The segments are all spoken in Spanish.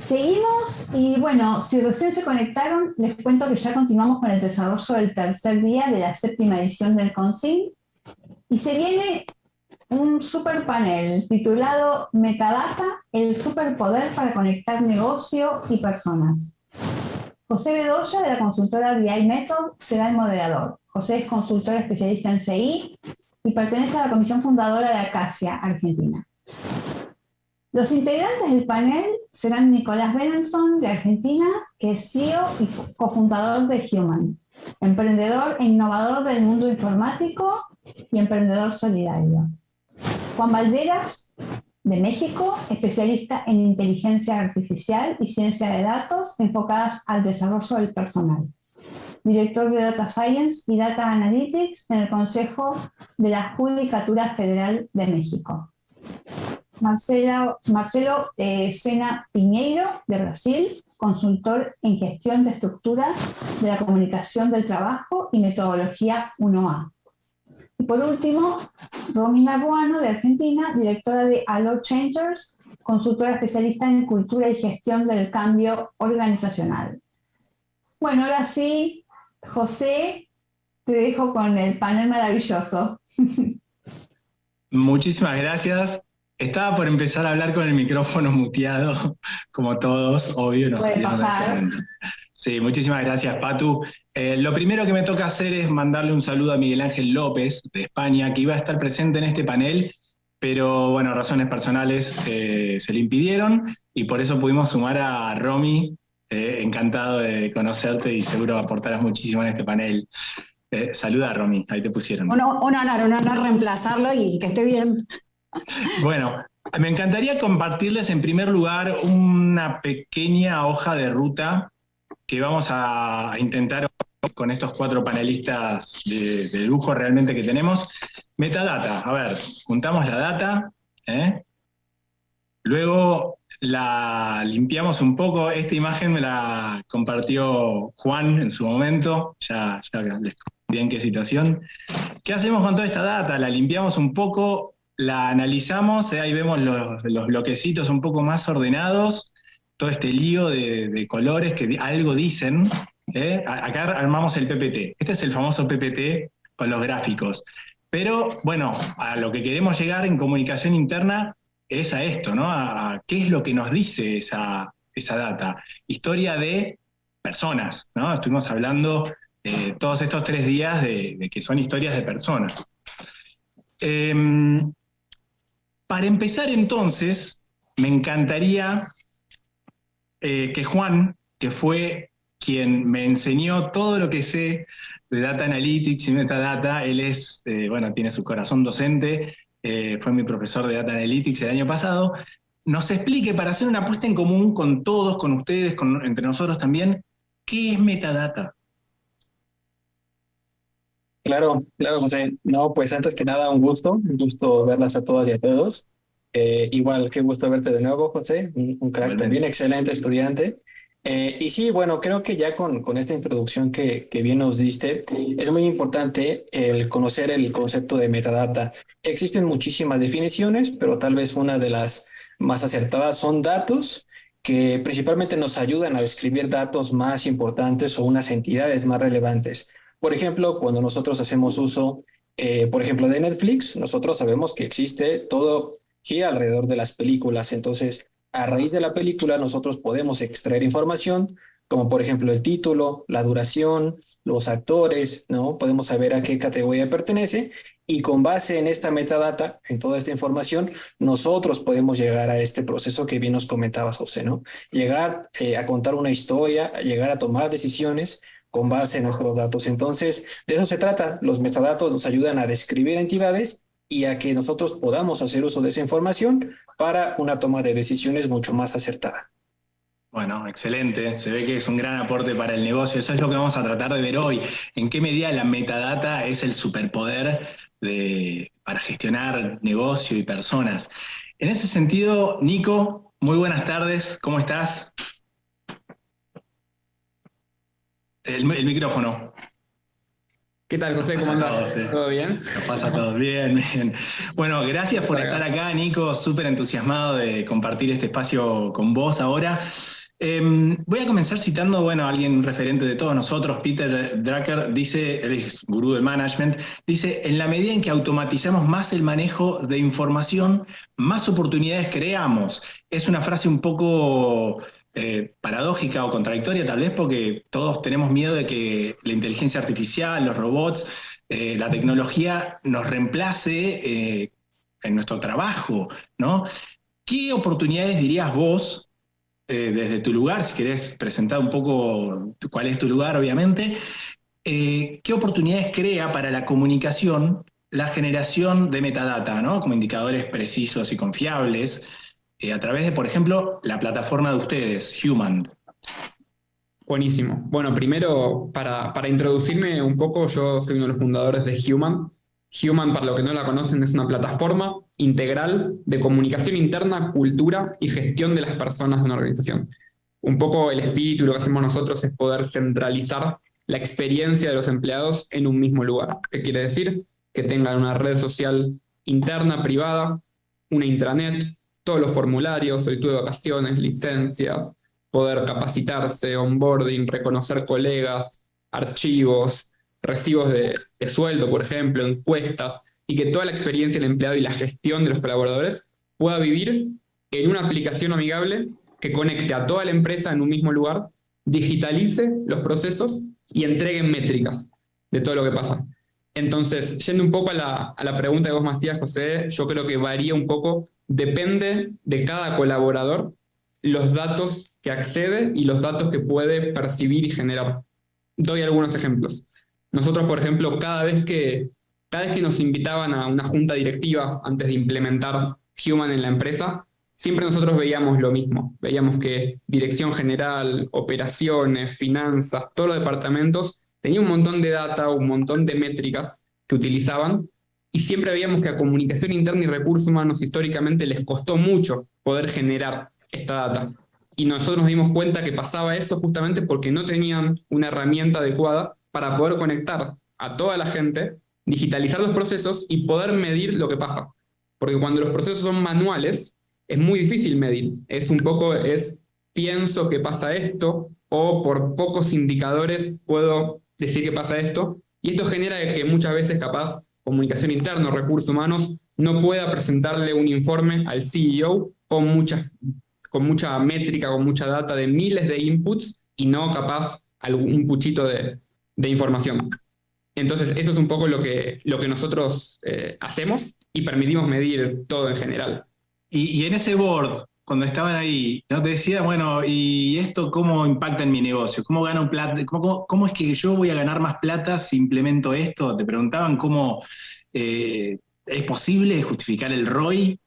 Seguimos y bueno, si recién se conectaron, les cuento que ya continuamos con el desarrollo del tercer día de la séptima edición del CONCIN y se viene un super panel titulado Metadata, el superpoder para conectar negocio y personas. José Bedoya, de la consultora BI Method, será el moderador. José es consultor especialista en CI y pertenece a la comisión fundadora de Acacia, Argentina. Los integrantes del panel serán Nicolás Benenson, de Argentina, que es CEO y cofundador de Human, emprendedor e innovador del mundo informático y emprendedor solidario. Juan Valderas, de México, especialista en inteligencia artificial y ciencia de datos enfocadas al desarrollo del personal. Director de Data Science y Data Analytics en el Consejo de la Judicatura Federal de México. Marcelo Sena Pinheiro, de Brasil, consultor en gestión de estructura de la comunicación del trabajo y metodología 1A. Y por último, Romina Ruano, de Argentina, directora de Allo Changers, consultora especialista en cultura y gestión del cambio organizacional. Bueno, ahora sí, José, te dejo con el panel maravilloso. Muchísimas gracias. Estaba por empezar a hablar con el micrófono muteado, como todos, obvio. No puede pasar. Sí, muchísimas gracias, Patu. Lo primero que me toca hacer es mandarle un saludo a Miguel Ángel López, de España, que iba a estar presente en este panel, pero bueno, razones personales se le impidieron y por eso pudimos sumar a Romy. Encantado de conocerte y seguro aportarás muchísimo en este panel. Saluda, Romy, ahí te pusieron. Un honor reemplazarlo y que esté bien. Bueno, me encantaría compartirles en primer lugar una pequeña hoja de ruta que vamos a intentar con estos 4 panelistas de lujo realmente que tenemos. Metadata, a ver, juntamos la data, luego la limpiamos un poco. Esta imagen me la compartió Juan en su momento, ya les conté en qué situación. ¿Qué hacemos con toda esta data? La limpiamos un poco, la analizamos, ahí vemos los bloquecitos un poco más ordenados, todo este lío de colores que algo dicen. Acá armamos el PPT. Este es el famoso PPT con los gráficos. Pero bueno, a lo que queremos llegar en comunicación interna es a esto, ¿no? A qué es lo que nos dice esa data. Historia de personas, ¿no? Estuvimos hablando todos estos 3 días de que son historias de personas. Para empezar entonces, me encantaría que Juan, que fue quien me enseñó todo lo que sé de Data Analytics y Metadata, él es, tiene su corazón docente, fue mi profesor de Data Analytics el año pasado, nos explique para hacer una puesta en común con todos, con ustedes, entre nosotros también, ¿qué es Metadata? Claro, José. No, pues antes que nada, un gusto verlas a todas y a todos. Igual, qué gusto verte de nuevo, José, un crack también, excelente estudiante. Y sí, bueno, creo que ya con esta introducción que bien nos diste, es muy importante el conocer el concepto de metadata. Existen muchísimas definiciones, pero tal vez una de las más acertadas son datos que principalmente nos ayudan a describir datos más importantes o unas entidades más relevantes. Por ejemplo, cuando nosotros hacemos uso, por ejemplo, de Netflix, nosotros sabemos que existe todo gira alrededor de las películas. Entonces, a raíz de la película, nosotros podemos extraer información, como por ejemplo el título, la duración, los actores, ¿no? Podemos saber a qué categoría pertenece y con base en esta metadata, en toda esta información, nosotros podemos llegar a este proceso que bien nos comentabas, José, ¿no? Llegar a contar una historia, llegar a tomar decisiones con base en nuestros datos. Entonces, de eso se trata. Los metadatos nos ayudan a describir entidades y a que nosotros podamos hacer uso de esa información para una toma de decisiones mucho más acertada. Bueno, excelente. Se ve que es un gran aporte para el negocio. Eso es lo que vamos a tratar de ver hoy. ¿En qué medida la metadata es el superpoder para gestionar negocio y personas? En ese sentido, Nico, muy buenas tardes. ¿Cómo estás? El micrófono. ¿Qué tal, José? ¿Cómo andás? ¿Todo bien? Nos pasa todo bien, bien. Bueno, gracias por estar acá, Nico. Súper entusiasmado de compartir este espacio con vos ahora. Voy a comenzar citando, bueno, a alguien referente de todos nosotros, Peter Drucker, dice, él es gurú del management, dice, en la medida en que automatizamos más el manejo de información, más oportunidades creamos. Es una frase un poco paradójica o contradictoria tal vez, porque todos tenemos miedo de que la inteligencia artificial, los robots, la tecnología nos reemplace en nuestro trabajo, ¿no? ¿Qué oportunidades dirías vos, desde tu lugar, si querés presentar un poco cuál es tu lugar, obviamente, qué oportunidades crea para la comunicación la generación de metadata, ¿no? Como indicadores precisos y confiables, a través de, por ejemplo, la plataforma de ustedes, Human? Buenísimo. Bueno, primero, para introducirme un poco, yo soy uno de los fundadores de Human. Human, para los que no la conocen, es una plataforma integral de comunicación interna, cultura y gestión de las personas de una organización. Un poco el espíritu, lo que hacemos nosotros es poder centralizar la experiencia de los empleados en un mismo lugar. ¿Qué quiere decir? Que tengan una red social interna, privada, una intranet, todos los formularios, solicitud de vacaciones, licencias, poder capacitarse, onboarding, reconocer colegas, archivos, recibos de sueldo, por ejemplo, encuestas, y que toda la experiencia del empleado y la gestión de los colaboradores pueda vivir en una aplicación amigable que conecte a toda la empresa en un mismo lugar, digitalice los procesos y entregue métricas de todo lo que pasa. Entonces, yendo un poco a la pregunta que vos me hacías, José, yo creo que varía un poco, depende de cada colaborador los datos que accede y los datos que puede percibir y generar. Doy algunos ejemplos. Nosotros, por ejemplo, cada vez que nos invitaban a una junta directiva antes de implementar Human en la empresa, siempre nosotros veíamos lo mismo. Veíamos que dirección general, operaciones, finanzas, todos los departamentos tenían un montón de data, un montón de métricas que utilizaban, y siempre veíamos que a comunicación interna y recursos humanos históricamente les costó mucho poder generar esta data. Y nosotros nos dimos cuenta que pasaba eso justamente porque no tenían una herramienta adecuada para poder conectar a toda la gente, digitalizar los procesos y poder medir lo que pasa. Porque cuando los procesos son manuales, es muy difícil medir. Pienso que pasa esto, o por pocos indicadores puedo decir que pasa esto. Y esto genera que muchas veces, capaz, comunicación interna o recursos humanos no pueda presentarle un informe al CEO con mucha métrica, con mucha data de miles de inputs y no capaz un puchito de información. Entonces, eso es un poco lo que nosotros hacemos y permitimos medir todo en general. Y en ese board, cuando estaban ahí, ¿no te decía, bueno, ¿y esto cómo impacta en mi negocio? ¿Cómo gano plata? ¿Cómo es que yo voy a ganar más plata si implemento esto? ¿Te preguntaban cómo es posible justificar el ROI?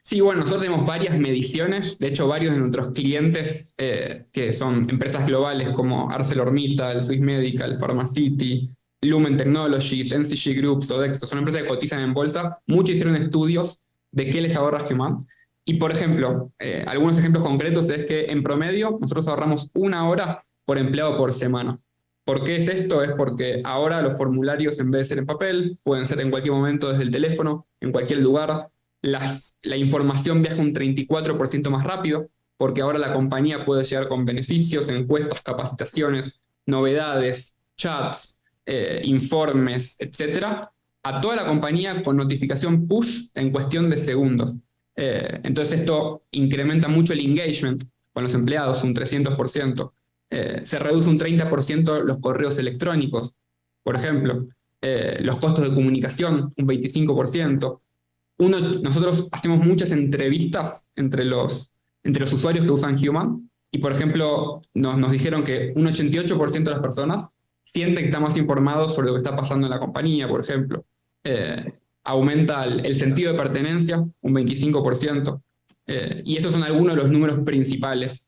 Sí, bueno, nosotros tenemos varias mediciones. De hecho, varios de nuestros clientes, que son empresas globales como ArcelorMittal, Swiss Medical, Pharmacity, Lumen Technologies, NCG Group, Sodexo, son empresas que cotizan en bolsa. Muchos hicieron estudios de qué les ahorra Human. Y, por ejemplo, algunos ejemplos concretos es que en promedio nosotros ahorramos 1 hora por empleado por semana. ¿Por qué es esto? Es porque ahora los formularios, en vez de ser en papel, pueden ser en cualquier momento desde el teléfono, en cualquier lugar. La información viaja un 34% más rápido, porque ahora la compañía puede llegar con beneficios, encuestas, capacitaciones, novedades, chats, informes, etcétera, a toda la compañía con notificación push en cuestión de segundos. Entonces esto incrementa mucho el engagement con los empleados, un 300%. Se reduce un 30% los correos electrónicos, por ejemplo. Los costos de comunicación, un 25%. Nosotros hacemos muchas entrevistas entre los usuarios que usan Human, y por ejemplo nos dijeron que un 88% de las personas sienten que están más informados sobre lo que está pasando en la compañía, por ejemplo. Aumenta el sentido de pertenencia, un 25%. Y esos son algunos de los números principales,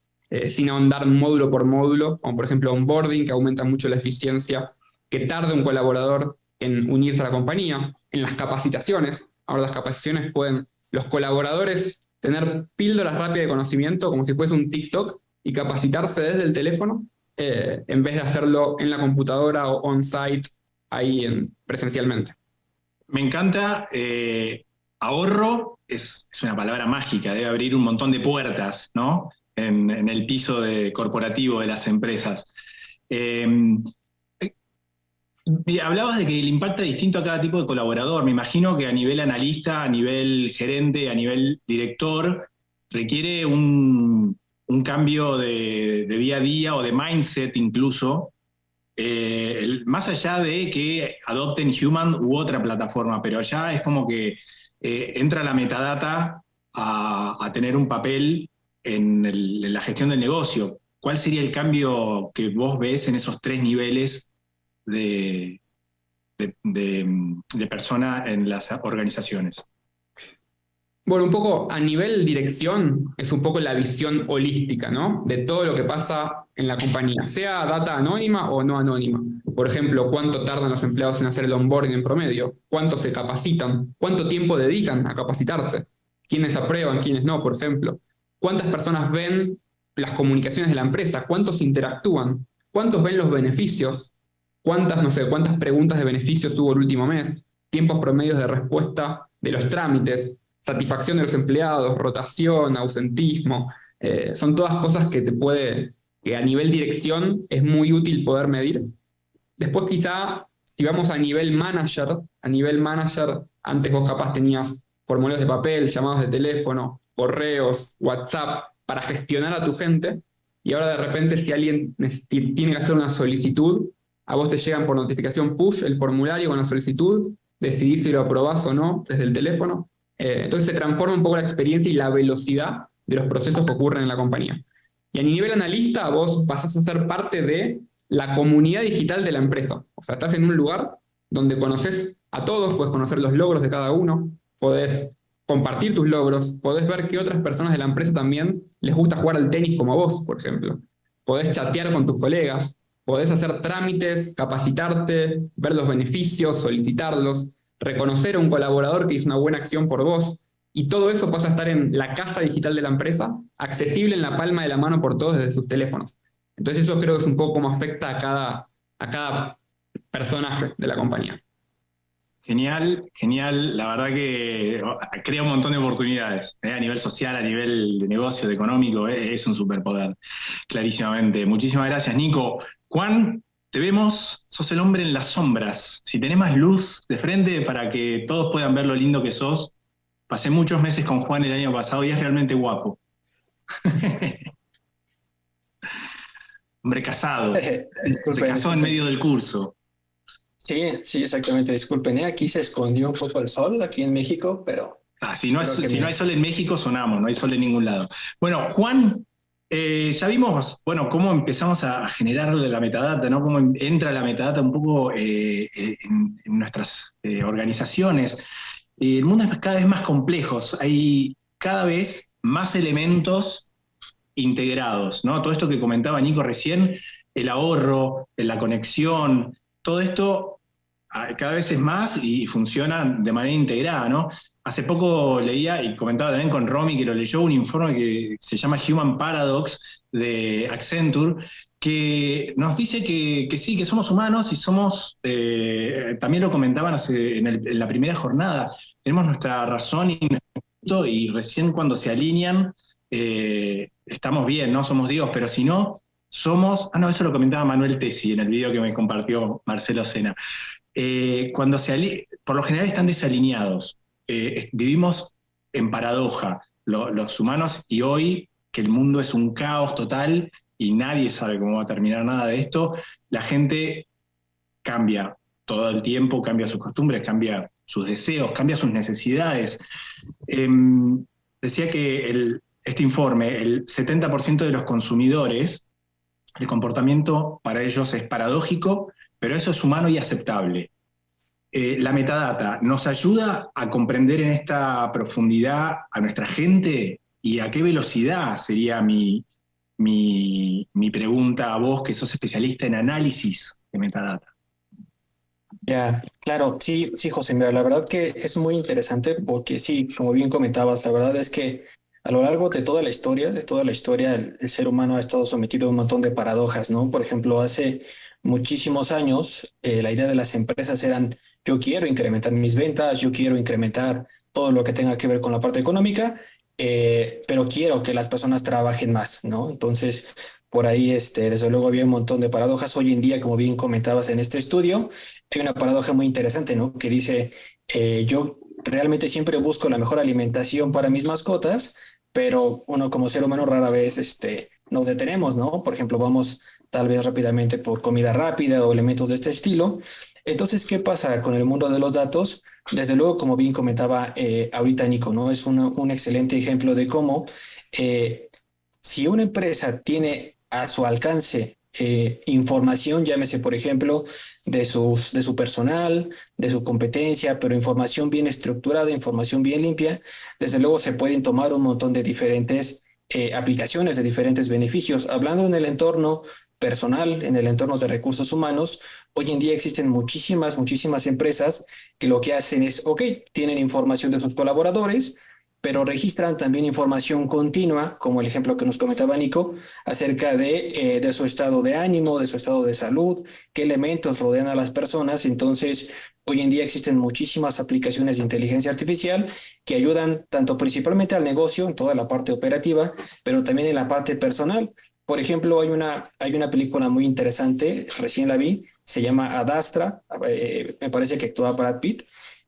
sin ahondar módulo por módulo, como por ejemplo onboarding, que aumenta mucho la eficiencia que tarda un colaborador en unirse a la compañía, en las capacitaciones. Ahora las capacitaciones pueden los colaboradores tener píldoras rápidas de conocimiento como si fuese un TikTok y capacitarse desde el teléfono, en vez de hacerlo en la computadora o on-site ahí presencialmente. Me encanta. Ahorro es una palabra mágica, debe abrir un montón de puertas, ¿no? en el piso corporativo de las empresas. Hablabas de que le impacta distinto a cada tipo de colaborador. Me imagino que a nivel analista, a nivel gerente, a nivel director, requiere un cambio de día a día o de mindset incluso, más allá de que adopten Human u otra plataforma, pero ya es como que entra la metadata a tener un papel en la gestión del negocio. ¿Cuál sería el cambio que vos ves en esos 3 niveles de persona en las organizaciones? Bueno, un poco a nivel dirección es un poco la visión holística, ¿no? De todo lo que pasa en la compañía, sea data anónima o no anónima. Por ejemplo, cuánto tardan los empleados en hacer el onboarding en promedio, cuánto se capacitan, cuánto tiempo dedican a capacitarse, quiénes aprueban, quiénes no, por ejemplo, cuántas personas ven las comunicaciones de la empresa, cuántos interactúan, cuántos ven los beneficios, cuántas preguntas de beneficios hubo el último mes, tiempos promedios de respuesta de los trámites, satisfacción de los empleados, rotación, ausentismo, son todas cosas que a nivel dirección es muy útil poder medir. Después quizá, si vamos a nivel manager, antes vos capaz tenías formularios de papel, llamados de teléfono, correos, WhatsApp, para gestionar a tu gente, y ahora de repente si alguien tiene que hacer una solicitud, a vos te llegan por notificación push el formulario con la solicitud, decidís si lo aprobás o no desde el teléfono. Entonces se transforma un poco la experiencia y la velocidad de los procesos que ocurren en la compañía. Y a nivel analista, vos pasás a ser parte de la comunidad digital de la empresa. O sea, estás en un lugar donde conoces a todos, puedes conocer los logros de cada uno, podés compartir tus logros, podés ver que otras personas de la empresa también les gusta jugar al tenis como a vos, por ejemplo. Podés chatear con tus colegas, podés hacer trámites, capacitarte, ver los beneficios, solicitarlos, reconocer a un colaborador que hizo una buena acción por vos, y todo eso pasa a estar en la casa digital de la empresa, accesible en la palma de la mano por todos desde sus teléfonos. Entonces eso creo que es un poco cómo afecta a cada personaje de la compañía. Genial, genial. La verdad que crea un montón de oportunidades, a nivel social, a nivel de negocio, de económico, es un superpoder, clarísimamente. Muchísimas gracias, Nico. Juan, te vemos, sos el hombre en las sombras. Si tenés más luz de frente para que todos puedan ver lo lindo que sos. Pasé muchos meses con Juan el año pasado y es realmente guapo. Hombre casado. Disculpen, se casó en medio del curso. Sí, exactamente. Disculpen, aquí se escondió un poco el sol, aquí en México, pero... Si no hay sol en México, sonamos, no hay sol en ningún lado. Bueno, Juan, ya vimos, cómo empezamos a generar la metadata, ¿no? Cómo entra la metadata un poco en nuestras organizaciones. El mundo es cada vez más complejo, hay cada vez más elementos integrados, ¿no? Todo esto que comentaba Nico recién, el ahorro, la conexión, todo esto cada vez es más y funciona de manera integrada, ¿no? Hace poco leía y comentaba también con Romy, que lo leyó, un informe que se llama Human Paradox de Accenture, que nos dice que sí, que somos humanos y somos, también lo comentaban en la primera jornada, tenemos nuestra razón y recién cuando se alinean estamos bien, ¿no? Somos Dios, pero si no, somos... eso lo comentaba Manuel Tesi en el video que me compartió Marcelo Sena. Por lo general están desalineados, vivimos en paradoja los humanos, y hoy que el mundo es un caos total y nadie sabe cómo va a terminar nada de esto, la gente cambia todo el tiempo, cambia sus costumbres, cambia sus deseos, cambia sus necesidades. Decía que este informe, el 70% de los consumidores, el comportamiento para ellos es paradójico, pero eso es humano y aceptable. La metadata nos ayuda a comprender en esta profundidad a nuestra gente, y a qué velocidad sería mi pregunta a vos, que sos especialista en análisis de metadata. Ya, claro, sí, José, mira, la verdad que es muy interesante porque sí, como bien comentabas, la verdad es que a lo largo de toda la historia, el ser humano ha estado sometido a un montón de paradojas, ¿no? Por ejemplo, hace muchísimos años, la idea de las empresas eran: yo quiero incrementar mis ventas, yo quiero incrementar todo lo que tenga que ver con la parte económica, pero quiero que las personas trabajen más, ¿no? Entonces, por ahí, desde luego había un montón de paradojas. Hoy en día, como bien comentabas en este estudio, hay una paradoja muy interesante, ¿no? Que dice, yo realmente siempre busco la mejor alimentación para mis mascotas, pero uno como ser humano rara vez, nos detenemos, ¿no? Por ejemplo, vamos tal vez rápidamente por comida rápida o elementos de este estilo. Entonces, ¿qué pasa con el mundo de los datos? Desde luego, como bien comentaba ahorita Nico, ¿no? Es un excelente ejemplo de cómo si una empresa tiene a su alcance información, llámese por ejemplo de su personal, de su competencia, pero información bien estructurada, información bien limpia, desde luego se pueden tomar un montón de diferentes aplicaciones, de diferentes beneficios. Hablando en el entorno personal, en el entorno de recursos humanos, hoy en día existen muchísimas empresas que lo que hacen es, ok, tienen información de sus colaboradores, pero registran también información continua, como el ejemplo que nos comentaba Nico, acerca de su estado de ánimo, de su estado de salud, qué elementos rodean a las personas. Entonces, hoy en día existen muchísimas aplicaciones de inteligencia artificial que ayudan tanto principalmente al negocio, en toda la parte operativa, pero también en la parte personal. Por ejemplo, hay una película muy interesante, recién la vi, se llama Ad Astra, me parece que actúa Brad Pitt,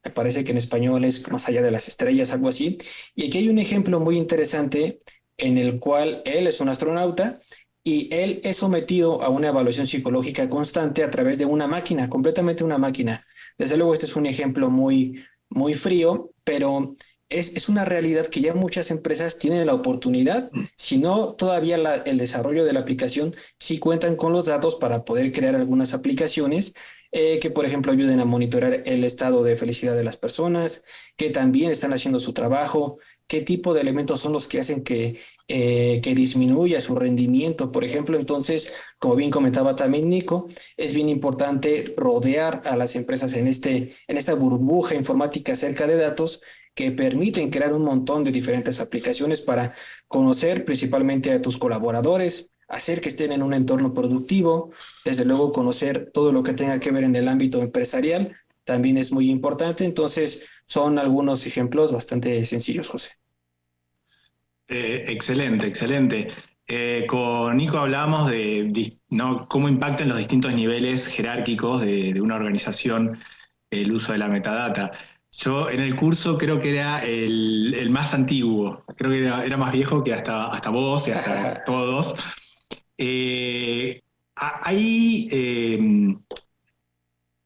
me parece que en español es Más allá de las estrellas, algo así. Y aquí hay un ejemplo muy interesante en el cual él es un astronauta y él es sometido a una evaluación psicológica constante a través de una máquina, completamente una máquina. Desde luego, este es un ejemplo muy frío, pero es una realidad que ya muchas empresas tienen la oportunidad, si no todavía el desarrollo de la aplicación, sí cuentan con los datos para poder crear algunas aplicaciones que, por ejemplo, ayuden a monitorear el estado de felicidad de las personas, que también están haciendo su trabajo, qué tipo de elementos son los que hacen que disminuya su rendimiento, por ejemplo. Entonces, como bien comentaba también Nico, es bien importante rodear a las empresas en esta burbuja informática acerca de datos que permiten crear un montón de diferentes aplicaciones para conocer principalmente a tus colaboradores, hacer que estén en un entorno productivo, desde luego conocer todo lo que tenga que ver en el ámbito empresarial también es muy importante. Entonces, son algunos ejemplos bastante sencillos, José. Excelente, excelente. Con Nico hablábamos de ¿no? cómo impactan los distintos niveles jerárquicos de una organización el uso de la metadata. Yo en el curso creo que era el más antiguo, creo que era más viejo que hasta vos y hasta todos. Hay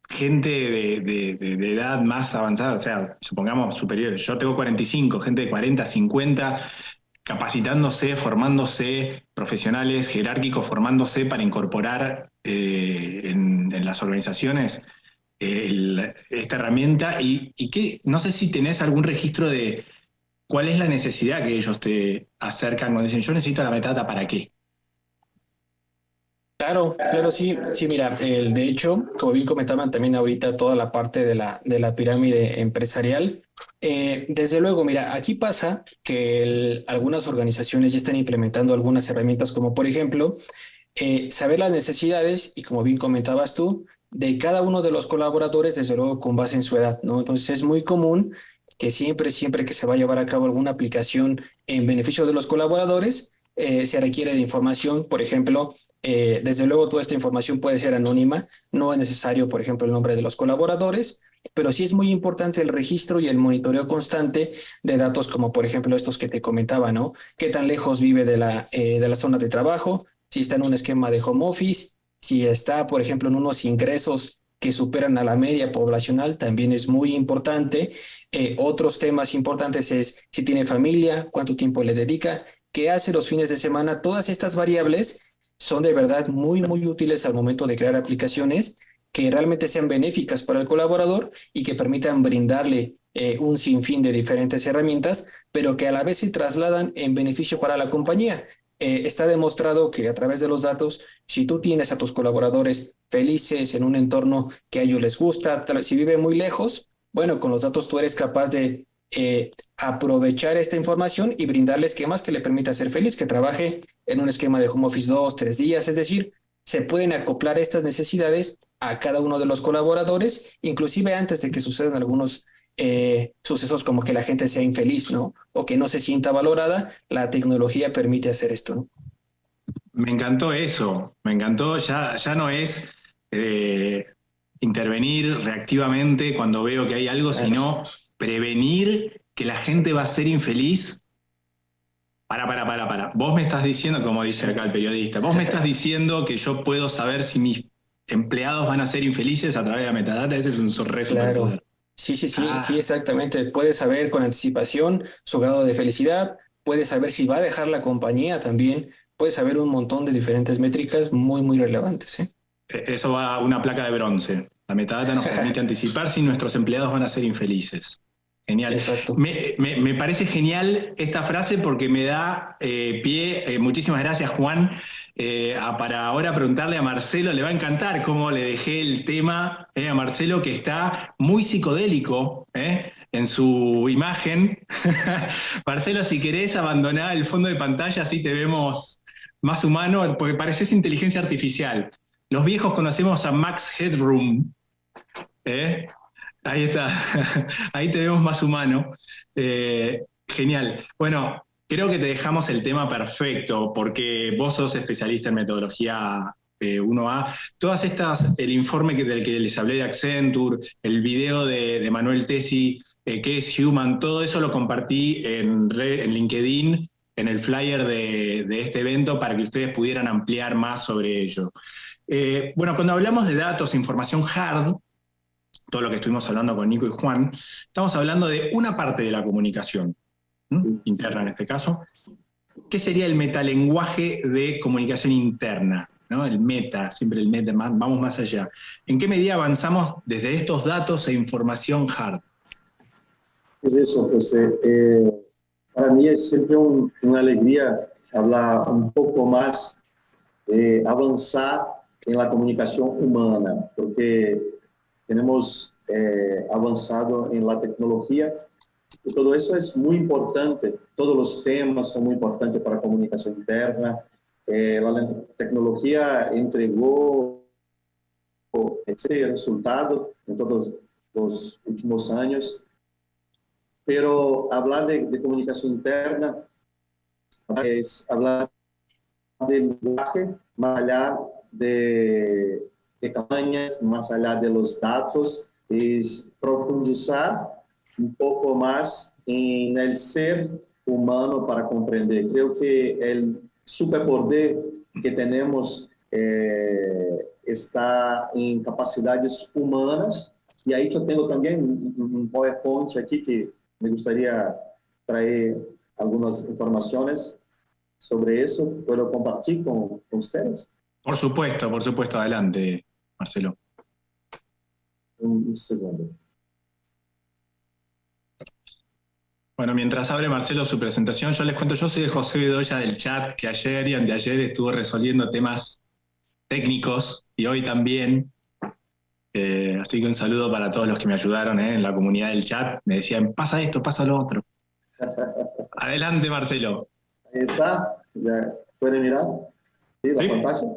gente de edad más avanzada, o sea, supongamos superiores. Yo tengo 45, gente de 40, 50, capacitándose, formándose, profesionales jerárquicos formándose para incorporar en las organizaciones esta herramienta y que no sé si tenés algún registro de cuál es la necesidad que ellos te acercan cuando dicen yo necesito la metadata para qué. Claro, sí, sí, mira, de hecho, como bien comentaban también ahorita toda la parte de la pirámide empresarial, desde luego, mira, aquí pasa que algunas organizaciones ya están implementando algunas herramientas como por ejemplo, saber las necesidades y como bien comentabas tú, de cada uno de los colaboradores, desde luego con base en su edad, ¿no? Entonces es muy común que siempre que se va a llevar a cabo alguna aplicación en beneficio de los colaboradores, se requiere de información, por ejemplo, desde luego, toda esta información puede ser anónima, no es necesario, por ejemplo, el nombre de los colaboradores, pero sí es muy importante el registro y el monitoreo constante de datos como, por ejemplo, estos que te comentaba, ¿no? ¿Qué tan lejos vive de la zona de trabajo? Si está en un esquema de home office, si está, por ejemplo, en unos ingresos que superan a la media poblacional, también es muy importante. Otros temas importantes es si tiene familia, cuánto tiempo le dedica, qué hace los fines de semana. Todas estas variables son de verdad muy útiles al momento de crear aplicaciones que realmente sean benéficas para el colaborador y que permitan brindarle un sinfín de diferentes herramientas, pero que a la vez se trasladan en beneficio para la compañía. Está demostrado que a través de los datos, si tú tienes a tus colaboradores felices en un entorno que a ellos les gusta, si vive muy lejos, bueno, con los datos tú eres capaz de aprovechar esta información y brindarle esquemas que le permita ser feliz, que trabaje en un esquema de home office 2, 3 días, es decir, se pueden acoplar estas necesidades a cada uno de los colaboradores, inclusive antes de que sucedan algunos sucesos como que la gente sea infeliz, ¿no? O que no se sienta valorada, la tecnología permite hacer esto, ¿no? Me encantó eso, me encantó, ya no es intervenir reactivamente cuando veo que hay algo, Claro. sino prevenir que la gente va a ser infeliz. Para. Vos me estás diciendo, como dice acá el periodista, vos me estás diciendo que yo puedo saber si mis empleados van a ser infelices a través de la metadata. Ese es un re Claro. superpoder. Sí, exactamente. Puedes saber con anticipación su grado de felicidad, puedes saber si va a dejar la compañía también, puedes saber un montón de diferentes métricas muy, muy relevantes, ¿eh? Eso va a una placa de bronce. La metadata nos permite anticipar si nuestros empleados van a ser infelices. Genial. Exacto. Me parece genial esta frase porque me da pie, muchísimas gracias Juan, para ahora preguntarle a Marcelo, le va a encantar cómo le dejé el tema a Marcelo, que está muy psicodélico en su imagen. Marcelo, si querés abandonar el fondo de pantalla, así te vemos más humano, porque pareces inteligencia artificial. Los viejos conocemos a Max Headroom, ¿eh? Ahí está, ahí te vemos más humano. Genial. Bueno, creo que te dejamos el tema perfecto, porque vos sos especialista en metodología 1A. Todas estas, el informe del que les hablé de Accenture, el video de Manuel Tesi, que es Human, todo eso lo compartí en LinkedIn, en el flyer de este evento, para que ustedes pudieran ampliar más sobre ello. Bueno, cuando hablamos de datos, información hard, todo lo que estuvimos hablando con Nico y Juan, estamos hablando de una parte de la comunicación, interna en este caso, que sería el metalenguaje de comunicación interna, ¿no? El meta, siempre el meta, vamos más allá. ¿En qué medida avanzamos desde estos datos e información hard? Es eso, José. Para mí es siempre una alegría hablar un poco más, avanzar en la comunicación humana, porque tenemos avanzado en la tecnología y todo eso es muy importante. Todos los temas son muy importantes para la comunicación interna. La tecnología entregó ese resultado en todos los últimos años, pero hablar de comunicación interna es hablar del lenguaje más allá de campañas, más allá de los datos, es profundizar un poco más en el ser humano para comprender. Creo que el superpoder que tenemos está en capacidades humanas, y ahí yo tengo también un PowerPoint aquí que me gustaría traer algunas informaciones sobre eso. ¿Puedo compartir con ustedes? Por supuesto, adelante, Marcelo. Un segundo. Bueno, mientras abre Marcelo su presentación, yo les cuento, yo soy José Bedoya del chat, que ayer y anteayer estuvo resolviendo temas técnicos y hoy también. Así que un saludo para todos los que me ayudaron en la comunidad del chat. Me decían, pasa esto, pasa lo otro. Adelante, Marcelo. Ahí está. ¿Ya pueden mirar? ¿Sí? La pantalla.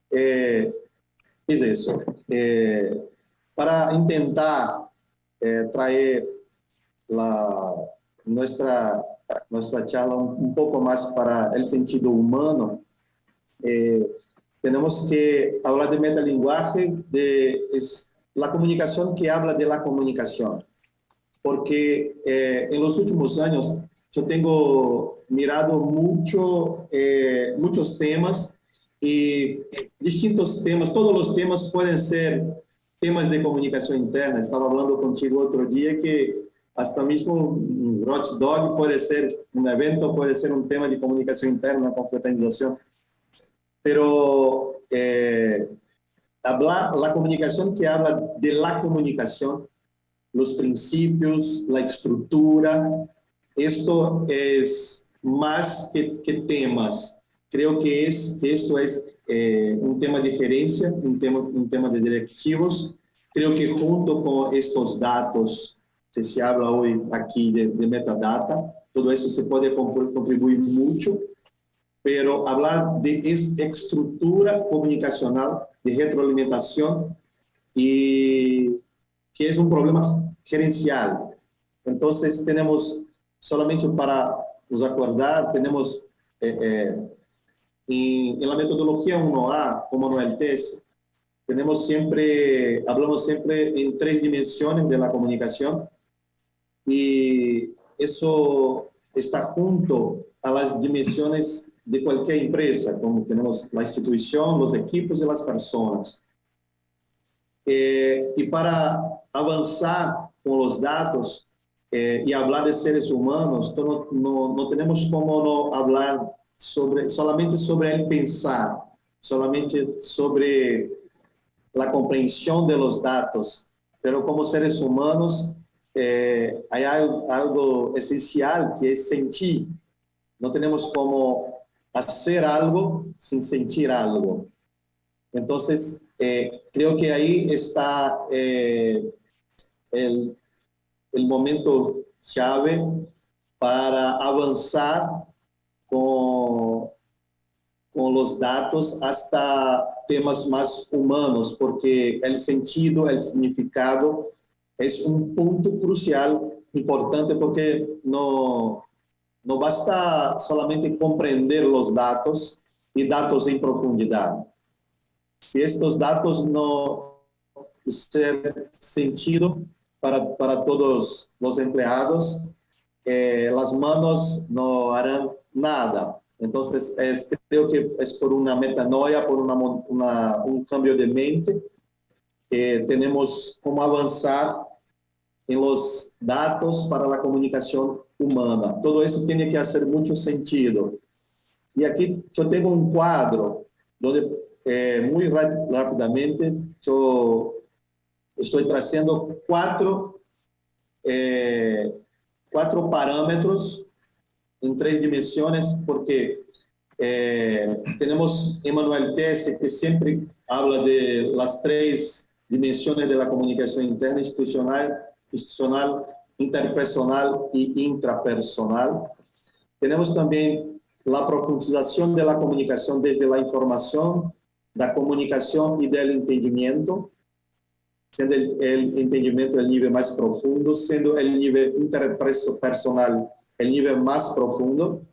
Es eso. Para intentar traer nuestra charla un poco más para el sentido humano, tenemos que hablar de metalenguaje, es la comunicación que habla de la comunicación. Porque en los últimos años yo tengo mirado muchos temas, y distintos temas, todos los temas pueden ser temas de comunicación interna. Estaba hablando contigo otro día que hasta mismo un hot dog puede ser, un evento puede ser un tema de comunicación interna, con fraternización. Pero la comunicación que habla de la comunicación, los principios, la estructura, esto es más que temas. Creo que esto es un tema de gerencia, un tema de directivos. Creo que junto con estos datos que se habla hoy aquí de metadata, todo eso se puede contribuir mucho, pero hablar de estructura comunicacional, de retroalimentación, y que es un problema gerencial. Entonces tenemos, solamente para nos acordar, tenemos en la metodología 1A, como no el TES, hablamos siempre en 3 dimensiones de la comunicación, y eso está junto a las dimensiones de cualquier empresa, como tenemos la institución, los equipos y las personas. Y para avanzar con los datos y hablar de seres humanos, no tenemos como no hablar solamente sobre el pensar, solamente sobre la comprensión de los datos, pero como seres humanos hay algo esencial que es sentir. No tenemos como hacer algo sin sentir algo. Entonces, creo que ahí está el momento clave para avanzar con los datos hasta temas más humanos, porque el sentido, el significado es un punto crucial, importante, porque no basta solamente comprender los datos y datos en profundidad. Si estos datos no ser sentido para todos los empleados, las manos no harán nada. Entonces, creo que es por una metanoia, por un cambio de mente, que tenemos como avanzar en los datos para la comunicación humana. Todo eso tiene que hacer mucho sentido. Y aquí yo tengo un cuadro donde muy rápidamente yo estoy trazando cuatro parámetros en 3 dimensiones, porque tenemos Emmanuel Tesse, que siempre habla de las 3 dimensiones de la comunicación interna, institucional, interpersonal y intrapersonal. Tenemos también la profundización de la comunicación desde la información, la comunicación y del entendimiento, siendo el entendimiento el nivel más profundo, siendo el nivel interpersonal el nivel más profundo.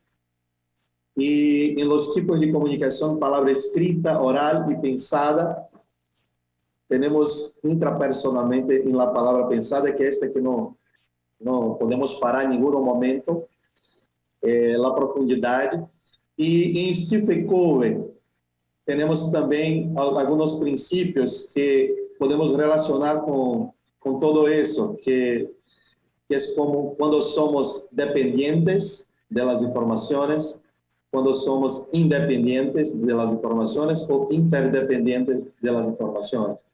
Y en los tipos de comunicación, palabra escrita, oral y pensada, tenemos intrapersonalmente en la palabra pensada, que esta que no podemos parar en ningún momento, la profundidad. Y en Stephen Covey tenemos también algunos principios que podemos relacionar con todo eso, que es como cuando somos dependientes de las informaciones, cuando somos independientes de las informaciones o interdependientes de las informaciones.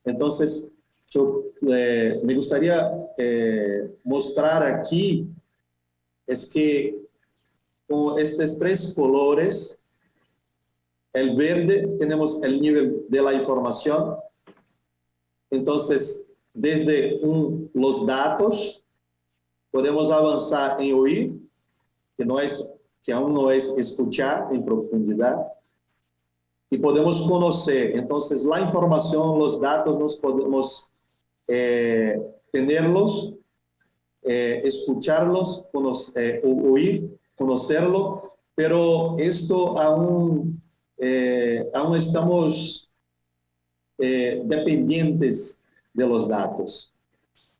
Entonces, yo me gustaría mostrar aquí es que con estos 3 colores, el verde tenemos el nivel de la información. Entonces, desde los datos, podemos avanzar en oír, que aún no es escuchar en profundidad, y podemos conocer. Entonces, la información, los datos, nos podemos tenerlos, escucharlos, oír, conocerlo, pero esto aún estamos dependientes de los datos.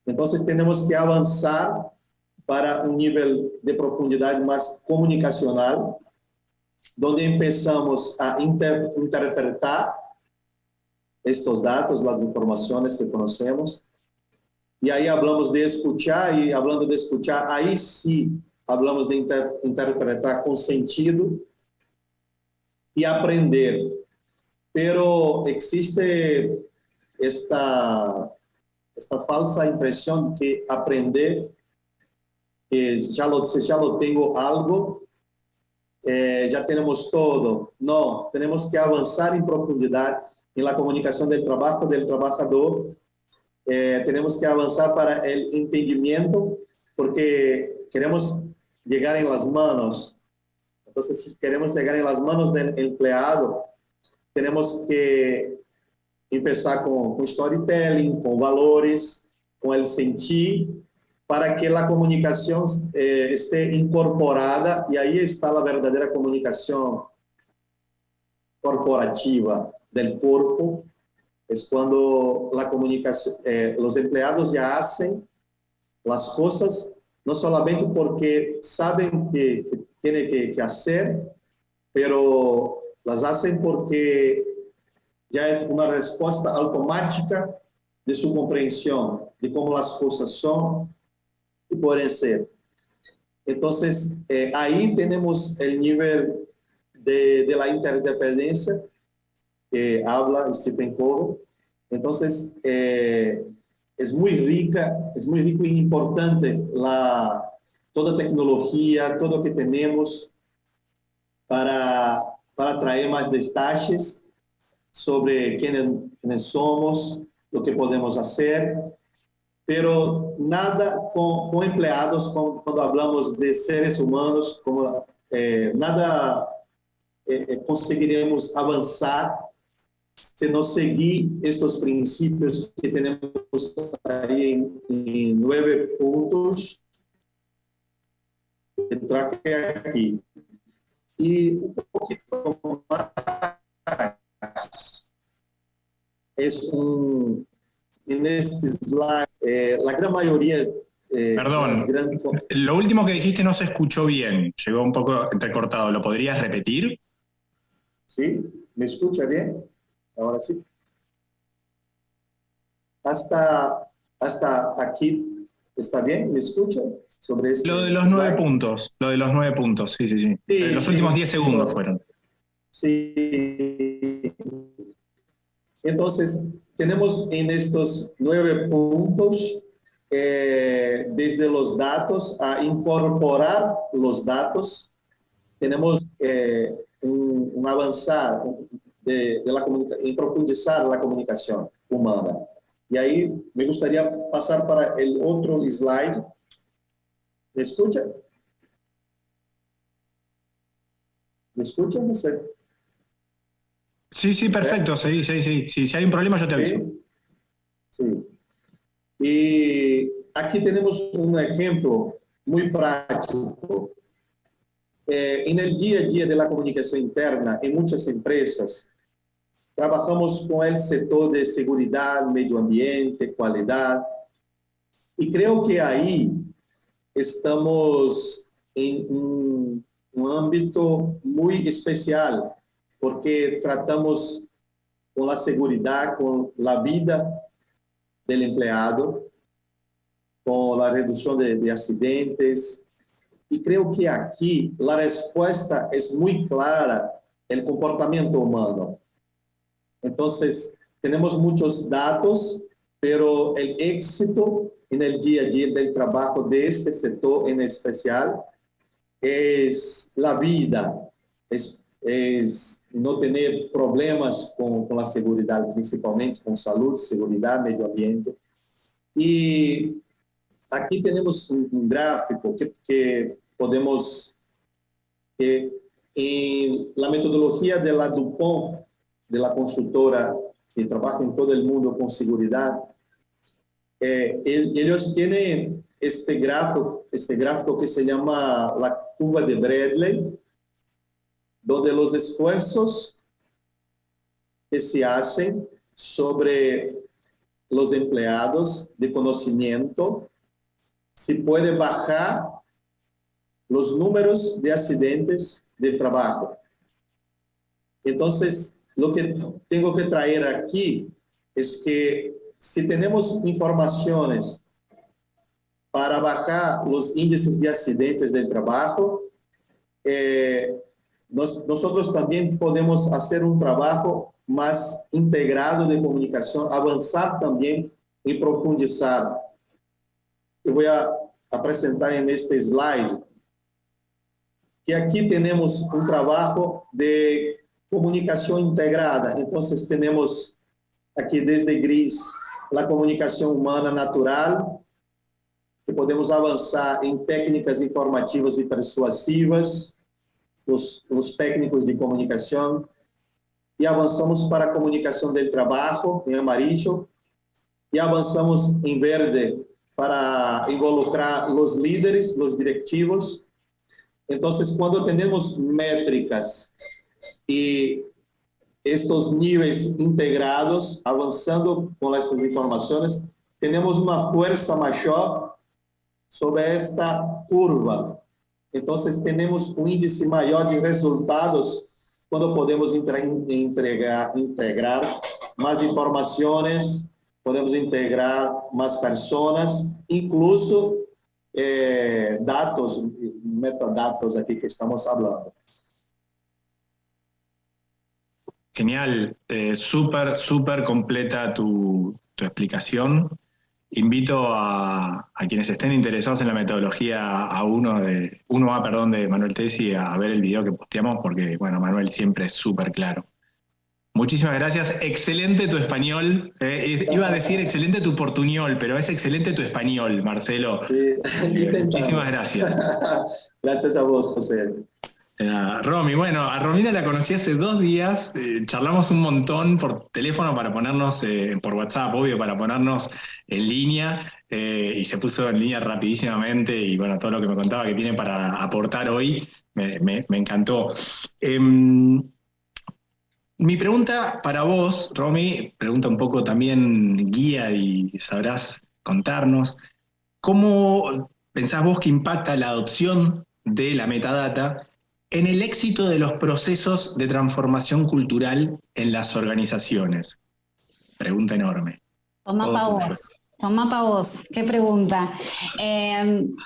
Entonces, tenemos que avanzar para un nivel de profundidad más comunicacional, donde empezamos a interpretar estos datos, las informaciones que conocemos, y ahí hablamos de escuchar, y hablando de escuchar, ahí sí hablamos de interpretar con sentido y aprender. Pero existe esta falsa impresión de que aprender, que ya lo tengo algo, ya tenemos todo. No, tenemos que avanzar en profundidad en la comunicación del trabajo del trabajador. Tenemos que avanzar para el entendimiento, porque queremos llegar en las manos. Entonces, si queremos llegar en las manos del empleado, tenemos que empezar con storytelling, con valores, con el sentir, para que la comunicación esté incorporada, y ahí está la verdadera comunicación corporativa del cuerpo. Es cuando la comunicación, los empleados ya hacen las cosas no solamente porque saben que tienen que hacer, pero las hacen porque ya es una respuesta automática de su comprensión de cómo las cosas son y pueden ser. Entonces, ahí tenemos el nivel de la interdependencia que habla Stephen Covey. Entonces, es muy rico y importante toda tecnología, todo lo que tenemos para traer más detalles sobre quiénes somos, lo que podemos hacer, pero nada con empleados, cuando hablamos de seres humanos, nada conseguiremos avanzar se no seguir estos principios que tenemos ahí en 9 puntos. Eu traje aquí. Y un poquito más, en este slide, la gran mayoría... Perdón, lo último que dijiste no se escuchó bien, llegó un poco entrecortado, ¿lo podrías repetir? Sí, ¿me escucha bien? Ahora sí. Hasta aquí está bien, ¿me escucha? Sobre lo de los 9 puntos, sí. Sí, los últimos 10 segundos fueron. Sí. Entonces, tenemos en estos 9 puntos, desde los datos a incorporar los datos, tenemos un avanzar en profundizar la comunicación humana. Y ahí me gustaría pasar para el otro slide. ¿Me escucha? ¿Me escucha? No sé. Sí, perfecto. Sí. Si hay un problema, yo te aviso. Sí. Y aquí tenemos un ejemplo muy práctico. En el día a día de la comunicación interna, en muchas empresas, trabajamos con el sector de seguridad, medio ambiente, calidad, y creo que ahí estamos en un ámbito muy especial, porque tratamos con la seguridad, con la vida del empleado, con la reducción de accidentes. Y creo que aquí la respuesta es muy clara, el comportamiento humano. Entonces, tenemos muchos datos, pero el éxito en el día a día del trabajo de este sector en especial es la vida, es no tener problemas con la seguridad, principalmente con salud, seguridad, medio ambiente. Y aquí tenemos un gráfico que podemos, en la metodología de la DuPont, de la consultora que trabaja en todo el mundo con seguridad, ellos tienen este gráfico que se llama la curva de Bradley, donde los esfuerzos que se hacen sobre los empleados de conocimiento, se puede bajar los números de accidentes del trabajo. Entonces, lo que tengo que traer aquí es que si tenemos informaciones para bajar los índices de accidentes del trabajo, nosotros también podemos hacer un trabajo más integrado de comunicación, avanzar también y profundizar. Eu vou apresentar en este slide que aquí tenemos un trabajo de comunicación integrada. Entonces tenemos aquí desde gris la comunicación humana natural, que podemos avanzar en técnicas informativas y persuasivas, los técnicos de comunicación, y avanzamos para a comunicação del trabalho, em amarillo, y avanzamos en verde para involucrar los líderes, los directivos. Entonces, cuando tenemos métricas y estos niveles integrados, avanzando con estas informaciones, tenemos una fuerza mayor sobre esta curva. Entonces, tenemos un índice mayor de resultados cuando podemos integrar más informaciones, podemos integrar más personas, incluso datos, metadatos aquí que estamos hablando. Genial, súper completa tu explicación. Invito a quienes estén interesados en la metodología A1 de Manuel Tesi a ver el video que posteamos porque, bueno, Manuel siempre es súper claro. Muchísimas gracias. Excelente tu español. Iba a decir excelente tu portuñol, pero es excelente tu español, Marcelo. Sí, muchísimas gracias. Gracias a vos, José. Romy, bueno, a Romina la conocí hace 2 días, charlamos un montón por teléfono para ponernos, por WhatsApp, obvio, para ponernos en línea, y se puso en línea rapidísimamente, y bueno, todo lo que me contaba que tiene para aportar hoy, me encantó. Mi pregunta para vos, Romy, pregunta un poco también guía y sabrás contarnos, ¿cómo pensás vos que impacta la adopción de la metadata en el éxito de los procesos de transformación cultural en las organizaciones? Pregunta enorme. Toma pa' vos, qué pregunta.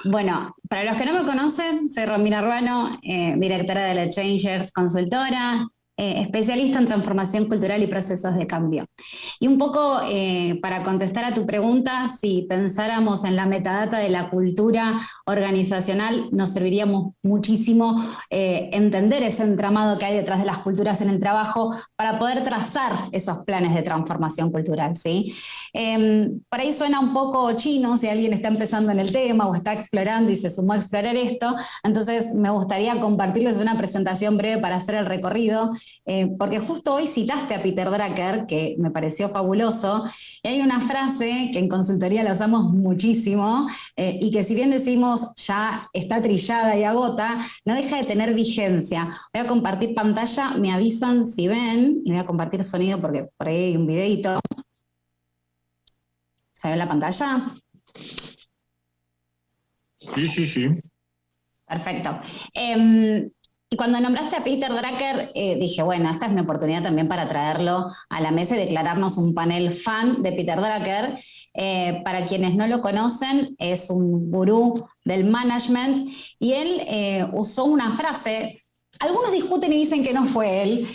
Bueno, para los que no me conocen, soy Romina Ruano, directora de la Changers Consultora, especialista en transformación cultural y procesos de cambio. Y un poco para contestar a tu pregunta, si pensáramos en la metadata de la cultura organizacional, nos serviría muchísimo entender ese entramado que hay detrás de las culturas en el trabajo para poder trazar esos planes de transformación cultural, ¿sí? Por ahí suena un poco chino si alguien está empezando en el tema o está explorando y se sumó a explorar esto, entonces me gustaría compartirles una presentación breve para hacer el recorrido, porque justo hoy citaste a Peter Drucker, que me pareció fabuloso, y hay una frase que en consultoría la usamos muchísimo, y que si bien decimos ya está trillada y agota, no deja de tener vigencia. Voy a compartir pantalla, me avisan si ven, y voy a compartir sonido porque por ahí hay un videito. ¿Se ve la pantalla? Sí. Perfecto. Y cuando nombraste a Peter Drucker, dije, bueno, esta es mi oportunidad también para traerlo a la mesa y declararnos un panel fan de Peter Drucker. Para quienes no lo conocen, es un gurú del management y él usó una frase. Algunos discuten y dicen que no fue él,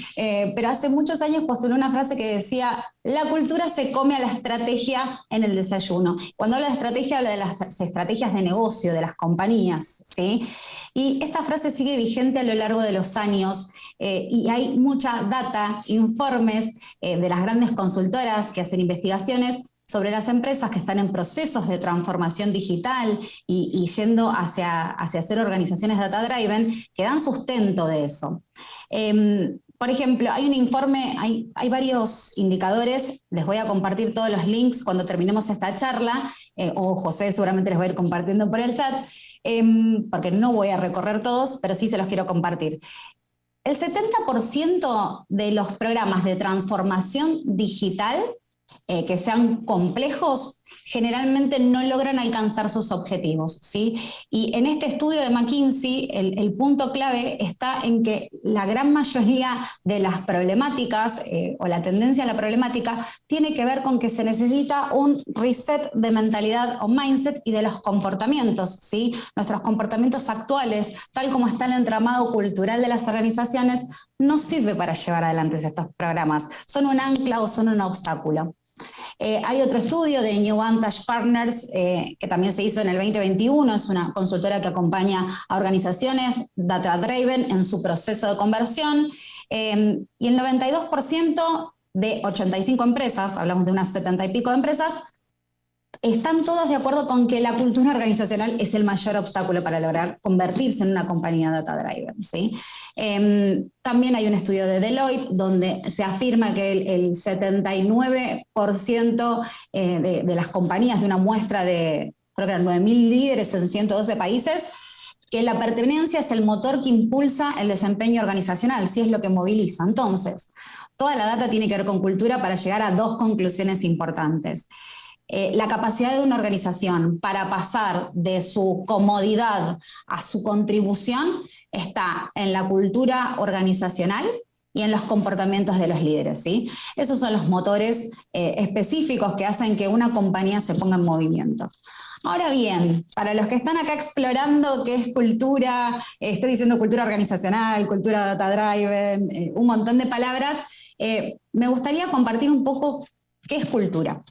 pero hace muchos años postuló una frase que decía: la cultura se come a la estrategia en el desayuno. Cuando habla de estrategia, habla de las estrategias de negocio, de las compañías, ¿sí? Y esta frase sigue vigente a lo largo de los años, y hay mucha data, informes de las grandes consultoras que hacen investigaciones sobre las empresas que están en procesos de transformación digital y yendo hacia ser organizaciones data-driven, que dan sustento de eso. Por ejemplo, hay un informe, hay varios indicadores, les voy a compartir todos los links cuando terminemos esta charla, o José seguramente les voy a ir compartiendo por el chat, porque no voy a recorrer todos, pero sí se los quiero compartir. El 70% de los programas de transformación digital que sean complejos, generalmente no logran alcanzar sus objetivos, ¿sí? Y en este estudio de McKinsey, el punto clave está en que la gran mayoría de las problemáticas, o la tendencia a la problemática, tiene que ver con que se necesita un reset de mentalidad o mindset y de los comportamientos, ¿sí? Nuestros comportamientos actuales, tal como está el entramado cultural de las organizaciones, no sirve para llevar adelante estos programas. Son un ancla o son un obstáculo. Hay otro estudio de New Vantage Partners que también se hizo en el 2021, es una consultora que acompaña a organizaciones data-driven en su proceso de conversión, y el 92% de 85 empresas, hablamos de unas 70 y pico de empresas, están todos de acuerdo con que la cultura organizacional es el mayor obstáculo para lograr convertirse en una compañía data driven, ¿sí? También hay un estudio de Deloitte donde se afirma que el 79% de las compañías de una muestra de, creo que eran 9.000 líderes en 112 países, que la pertenencia es el motor que impulsa el desempeño organizacional, si es lo que moviliza. Entonces, toda la data tiene que ver con cultura para llegar a dos conclusiones importantes. La capacidad de una organización para pasar de su comodidad a su contribución está en la cultura organizacional y en los comportamientos de los líderes, ¿sí? Esos son los motores específicos que hacen que una compañía se ponga en movimiento. Ahora bien, para los que están acá explorando qué es cultura, estoy diciendo cultura organizacional, cultura data-driven, un montón de palabras, me gustaría compartir un poco qué es cultura.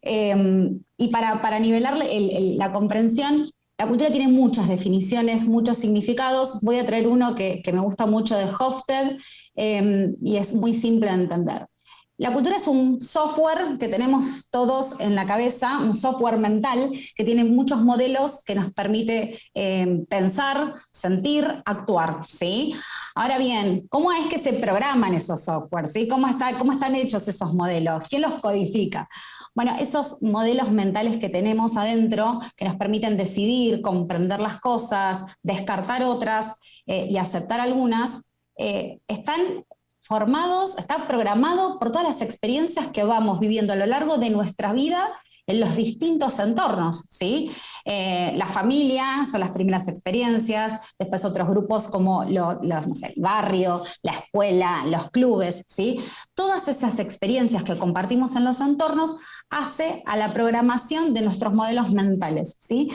Y para nivelar la comprensión, la cultura tiene muchas definiciones, muchos significados. Voy a traer uno que me gusta mucho de Hofstede y es muy simple de entender. La cultura es un software que tenemos todos en la cabeza, un software mental que tiene muchos modelos que nos permite pensar, sentir, actuar, ¿sí? Ahora bien, ¿cómo es que se programan esos softwares? ¿Sí? ¿Cómo están hechos esos modelos? ¿Quién los codifica? Bueno, esos modelos mentales que tenemos adentro, que nos permiten decidir, comprender las cosas, descartar otras y aceptar algunas, están formados, está programado por todas las experiencias que vamos viviendo a lo largo de nuestra vida en los distintos entornos, ¿sí? La familia son las primeras experiencias, después otros grupos como no sé, el barrio, la escuela, los clubes, ¿sí? Todas esas experiencias que compartimos en los entornos hace a la programación de nuestros modelos mentales, ¿sí?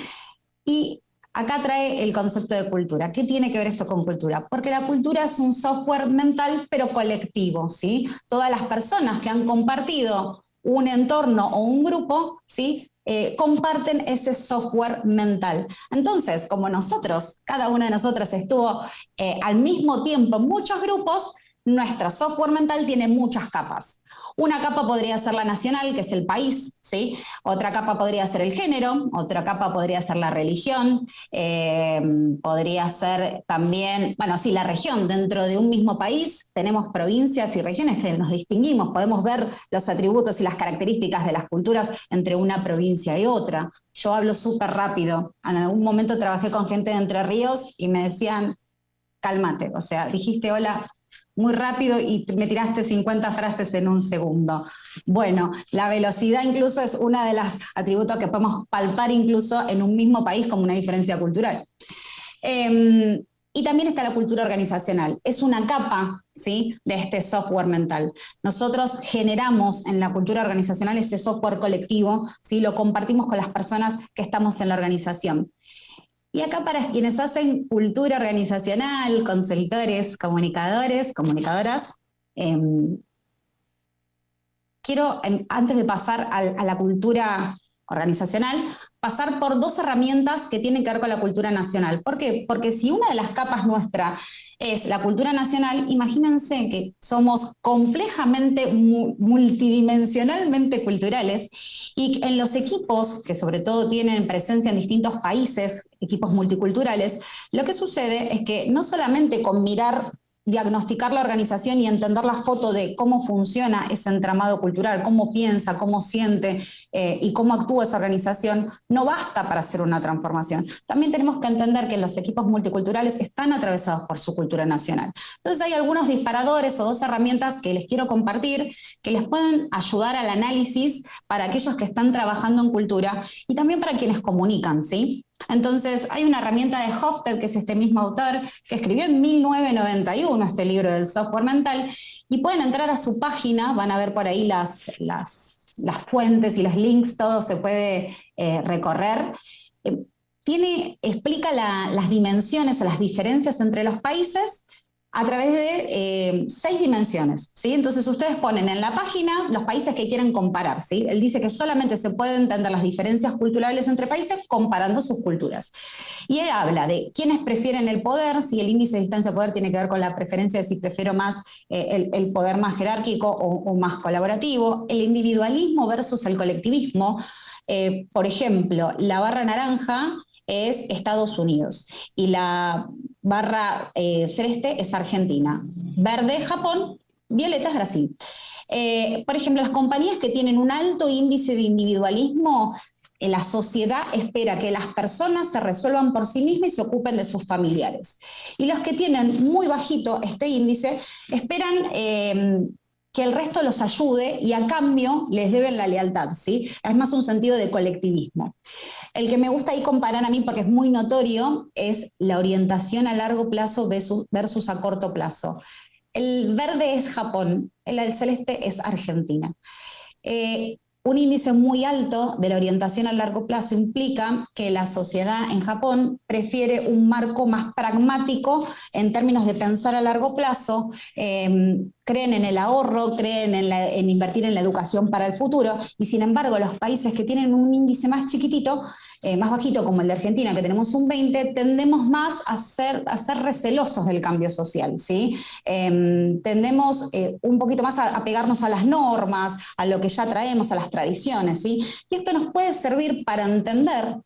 Y acá trae el concepto de cultura. ¿Qué tiene que ver esto con cultura? Porque la cultura es un software mental, pero colectivo, ¿sí? Todas las personas que han compartido un entorno o un grupo, ¿sí? Comparten ese software mental. Entonces, como nosotros, cada una de nosotras estuvo al mismo tiempo en muchos grupos, nuestro software mental tiene muchas capas. Una capa podría ser la nacional, que es el país, ¿sí? Otra capa podría ser el género, otra capa podría ser la religión, podría ser también, bueno, sí, la región. Dentro de un mismo país tenemos provincias y regiones que nos distinguimos, podemos ver los atributos y las características de las culturas entre una provincia y otra. Yo hablo súper rápido. En algún momento trabajé con gente de Entre Ríos y me decían, cálmate, o sea, dijiste hola muy rápido y me tiraste 50 frases en un segundo. Bueno, la velocidad incluso es uno de los atributos que podemos palpar incluso en un mismo país como una diferencia cultural. Y también está la cultura organizacional. Es una capa, ¿sí?, de este software mental. Nosotros generamos en la cultura organizacional ese software colectivo, ¿sí? Lo compartimos con las personas que estamos en la organización. Y acá para quienes hacen cultura organizacional, consultores, comunicadores, comunicadoras, quiero, antes de pasar a la cultura organizacional, pasar por dos herramientas que tienen que ver con la cultura nacional. ¿Por qué? Porque si una de las capas nuestra es la cultura nacional, imagínense que somos complejamente, multidimensionalmente culturales y en los equipos, que sobre todo tienen presencia en distintos países, equipos multiculturales, lo que sucede es que no solamente con mirar, diagnosticar la organización y entender la foto de cómo funciona ese entramado cultural, cómo piensa, cómo siente y cómo actúa esa organización, no basta para hacer una transformación. También tenemos que entender que los equipos multiculturales están atravesados por su cultura nacional. Entonces hay algunos disparadores o dos herramientas que les quiero compartir que les pueden ayudar al análisis para aquellos que están trabajando en cultura y también para quienes comunican, ¿sí? Entonces, hay una herramienta de Hofstede, que es este mismo autor, que escribió en 1991 este libro del software mental, y pueden entrar a su página, van a ver por ahí las fuentes y los links, todo se puede recorrer. Explica las dimensiones o las diferencias entre los países a través de 6 dimensiones, ¿sí? Entonces ustedes ponen en la página los países que quieren comparar, ¿sí? Él dice que solamente se pueden entender las diferencias culturales entre países comparando sus culturas. Y él habla de quiénes prefieren el poder, si el índice de distancia de poder tiene que ver con la preferencia de si prefiero más el poder más jerárquico o más colaborativo, el individualismo versus el colectivismo, Por ejemplo, la barra naranja es Estados Unidos y la barra celeste es Argentina. Verde, Japón, violeta es Brasil. Por ejemplo, las compañías que tienen un alto índice de individualismo, la sociedad espera que las personas se resuelvan por sí mismas y se ocupen de sus familiares. Y los que tienen muy bajito este índice esperan que el resto los ayude y a cambio les deben la lealtad, ¿sí? Es más un sentido de colectivismo. El que me gusta ahí comparar a mí, porque es muy notorio, es la orientación a largo plazo versus a corto plazo. El verde es Japón, el celeste es Argentina. Un índice muy alto de la orientación a largo plazo implica que la sociedad en Japón prefiere un marco más pragmático en términos de pensar a largo plazo, creen en el ahorro, creen en invertir en la educación para el futuro, y sin embargo los países que tienen un índice más chiquitito, más bajito como el de Argentina, que tenemos un 20, tendemos más a ser recelosos del cambio social, ¿sí? Tendemos un poquito más a pegarnos a las normas, a lo que ya traemos, a las tradiciones, ¿sí? Y esto nos puede servir para entender,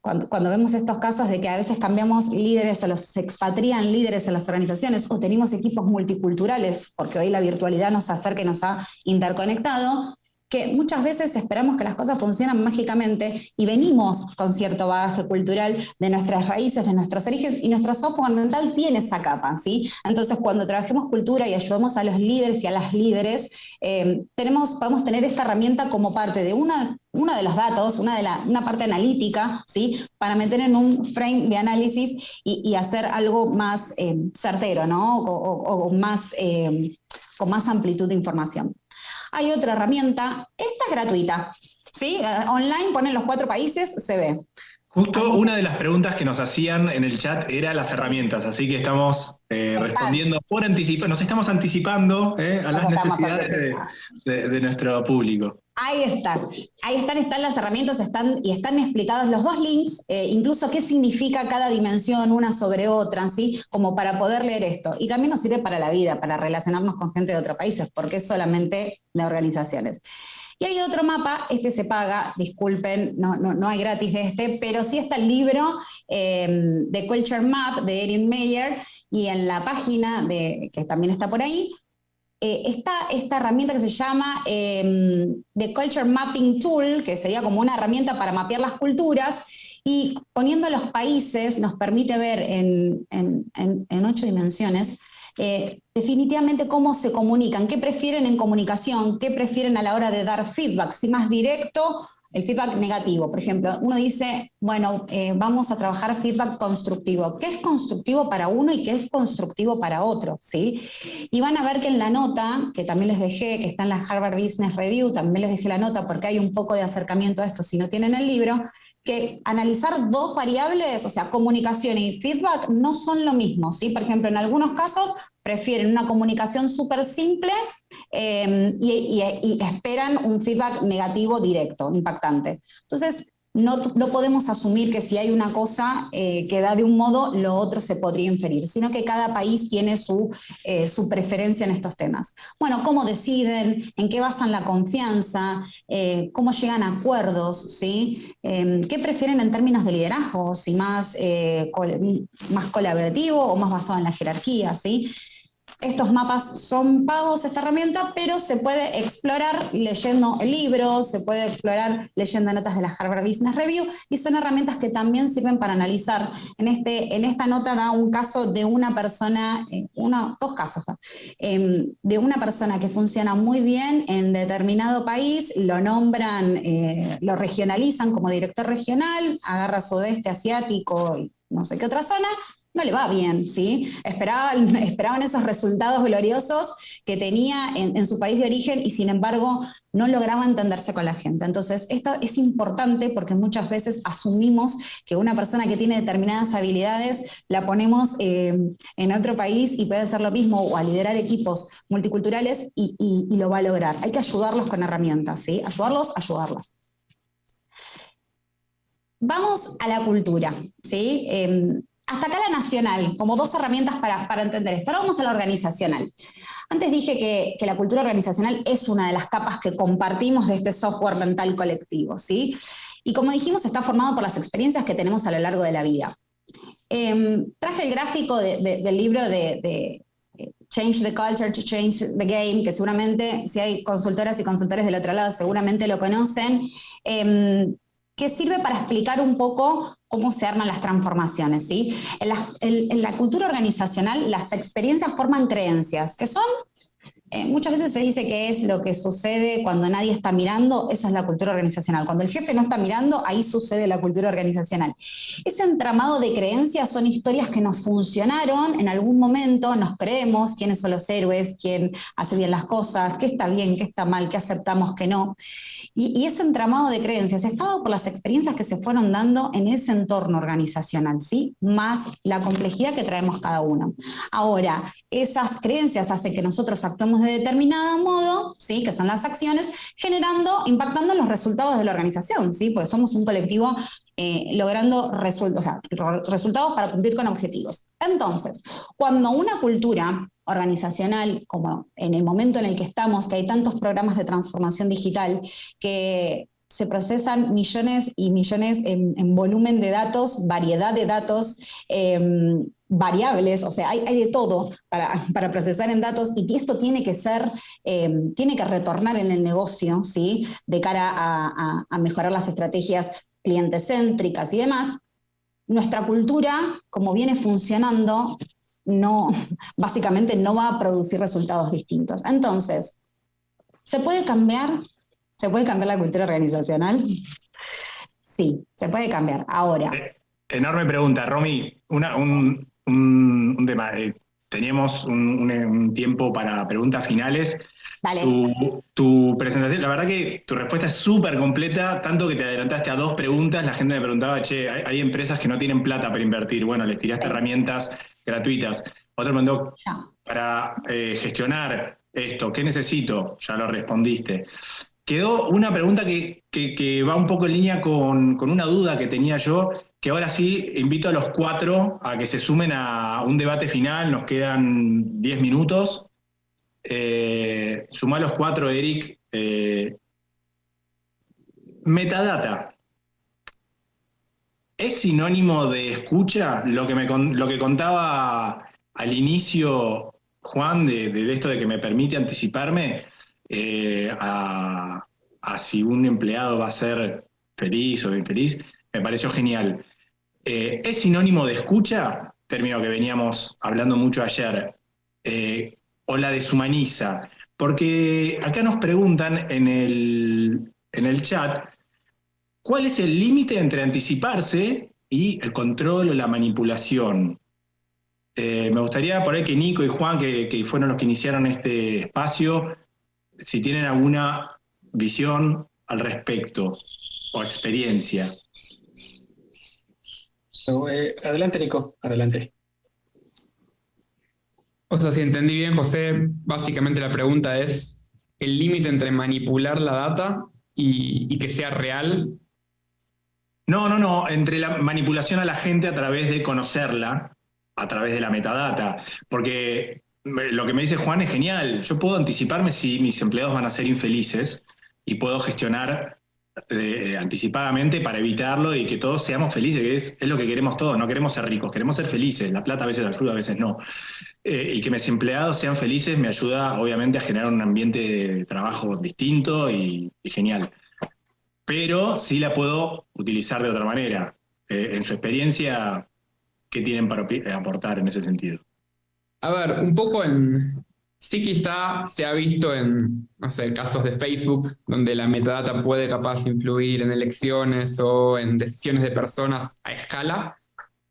cuando vemos estos casos de que a veces cambiamos líderes, se expatrian líderes en las organizaciones, o tenemos equipos multiculturales, porque hoy la virtualidad nos acerca y nos ha interconectado, que muchas veces esperamos que las cosas funcionen mágicamente y venimos con cierto bagaje cultural de nuestras raíces, de nuestros orígenes, y nuestro software mental tiene esa capa, ¿sí? Entonces, cuando trabajemos cultura y ayudemos a los líderes y a las líderes, podemos tener esta herramienta como parte de una de los datos, una parte analítica, ¿sí? Para meter en un frame de análisis y hacer algo más certero, ¿no? O más, con más amplitud de información. Hay otra herramienta, esta es gratuita, ¿sí? Online, ponen los 4 países, se ve. Justo una de las preguntas que nos hacían en el chat era las herramientas, así que estamos respondiendo por anticipar, nos estamos anticipando a las necesidades de nuestro público. Ahí están las herramientas, están explicados los 2 links, incluso qué significa cada dimensión una sobre otra, ¿sí? Como para poder leer esto. Y también nos sirve para la vida, para relacionarnos con gente de otros países, porque es solamente de organizaciones. Y hay otro mapa, este se paga, disculpen, no hay gratis de este, pero sí está el libro The Culture Map de Erin Meyer, y en la página, que también está por ahí, está esta herramienta que se llama The Culture Mapping Tool, que sería como una herramienta para mapear las culturas, y poniendo los países nos permite ver en 8 dimensiones definitivamente cómo se comunican, qué prefieren en comunicación, qué prefieren a la hora de dar feedback, si más directo, el feedback negativo. Por ejemplo, uno dice, bueno, vamos a trabajar feedback constructivo. ¿Qué es constructivo para uno y qué es constructivo para otro? ¿Sí? Y van a ver que en la nota, que también les dejé, que está en la Harvard Business Review, también les dejé la nota porque hay un poco de acercamiento a esto si no tienen el libro, que analizar 2 variables, o sea, comunicación y feedback, no son lo mismo, ¿sí? Por ejemplo, en algunos casos prefieren una comunicación súper simple y esperan un feedback negativo directo, impactante. Entonces, no podemos asumir que si hay una cosa que da de un modo, lo otro se podría inferir, sino que cada país tiene su preferencia en estos temas. Bueno, ¿cómo deciden? ¿En qué basan la confianza? ¿Cómo llegan a acuerdos? ¿Sí? ¿Qué prefieren en términos de liderazgo? ¿Si más colaborativo o más basado en la jerarquía? ¿Sí? Estos mapas son pagos, esta herramienta, pero se puede explorar leyendo el libro, se puede explorar leyendo notas de la Harvard Business Review, y son herramientas que también sirven para analizar. En esta nota da un caso de una persona, 2 casos, de una persona que funciona muy bien en determinado país, lo nombran, lo regionalizan como director regional, agarra sudeste asiático y no sé qué otra zona, no le va bien, ¿sí? Esperaban esos resultados gloriosos que tenía en su país de origen y sin embargo no lograba entenderse con la gente. Entonces, esto es importante porque muchas veces asumimos que una persona que tiene determinadas habilidades la ponemos en otro país y puede hacer lo mismo o a liderar equipos multiculturales y lo va a lograr. Hay que ayudarlos con herramientas, ¿sí? Ayudarlos. Vamos a la cultura, ¿sí? Hasta acá la nacional, como 2 herramientas para entender esto. Ahora vamos a la organizacional. Antes dije que la cultura organizacional es una de las capas que compartimos de este software mental colectivo, ¿sí? Y como dijimos, está formado por las experiencias que tenemos a lo largo de la vida. Traje el gráfico del libro de Change the Culture to Change the Game, que seguramente, si hay consultoras y consultores del otro lado, seguramente lo conocen, que sirve para explicar un poco cómo se arman las transformaciones, ¿sí? En la cultura organizacional, las experiencias forman creencias, que son... muchas veces se dice que es lo que sucede cuando nadie está mirando, eso es la cultura organizacional. Cuando el jefe no está mirando, ahí sucede la cultura organizacional. Ese entramado de creencias son historias que nos funcionaron en algún momento, nos creemos quiénes son los héroes, quién hace bien las cosas, qué está bien, qué está mal, qué aceptamos, qué no. Y ese entramado de creencias es dado por las experiencias que se fueron dando en ese entorno organizacional, ¿sí? Más la complejidad que traemos cada uno. Ahora, esas creencias hacen que nosotros actuemos de determinado modo, ¿sí? Que son las acciones, impactando en los resultados de la organización, ¿sí? Porque somos un colectivo logrando resultados para cumplir con objetivos. Entonces, cuando una cultura organizacional, como en el momento en el que estamos, que hay tantos programas de transformación digital, que se procesan millones y millones en volumen de datos, variedad de datos, variables, o sea, hay de todo para procesar en datos, y esto tiene que retornar en el negocio, ¿sí? De cara a mejorar las estrategias clientecéntricas y demás. Nuestra cultura, como viene funcionando, básicamente no va a producir resultados distintos. Entonces, ¿se puede cambiar? ¿Se puede cambiar la cultura organizacional? Sí, se puede cambiar. Ahora. Enorme pregunta, Romy. Un tema. Teníamos un tiempo para preguntas finales. Dale. Tu presentación, la verdad que tu respuesta es súper completa, tanto que te adelantaste a 2 preguntas. La gente me preguntaba, che, hay empresas que no tienen plata para invertir. Bueno, les tiraste herramientas gratuitas. Otro me preguntó, para gestionar esto, ¿qué necesito? Ya lo respondiste. Quedó una pregunta que va un poco en línea con una duda que tenía yo, que ahora sí invito a los 4 a que se sumen a un debate final. Nos quedan 10 minutos. Sumá los 4, Eric. Metadata. ¿Es sinónimo de escucha? Lo que contaba al inicio Juan de esto de que me permite anticiparme a si un empleado va a ser feliz o infeliz, me pareció genial. ¿Es sinónimo de escucha? Término que veníamos hablando mucho ayer. ¿O la deshumaniza? Porque acá nos preguntan en el chat, ¿cuál es el límite entre anticiparse y el control o la manipulación? Me gustaría por ahí que Nico y Juan, que fueron los que iniciaron este espacio, si tienen alguna visión al respecto o experiencia. Adelante, Nico, adelante. O sea, si entendí bien, José, básicamente la pregunta es el límite entre manipular la data y que sea real. No, entre la manipulación a la gente a través de conocerla, a través de la metadata, porque lo que me dice Juan es genial. Yo puedo anticiparme si mis empleados van a ser infelices y puedo gestionar anticipadamente para evitarlo y que todos seamos felices, que es lo que queremos todos. No queremos ser ricos, queremos ser felices. La plata a veces ayuda, a veces no. Y que mis empleados sean felices me ayuda obviamente a generar un ambiente de trabajo distinto y genial. Pero sí la puedo utilizar de otra manera. En su experiencia, ¿qué tienen para aportar en ese sentido? A ver, sí quizá se ha visto en, no sé, casos de Facebook, donde la metadata puede capaz influir en elecciones o en decisiones de personas a escala.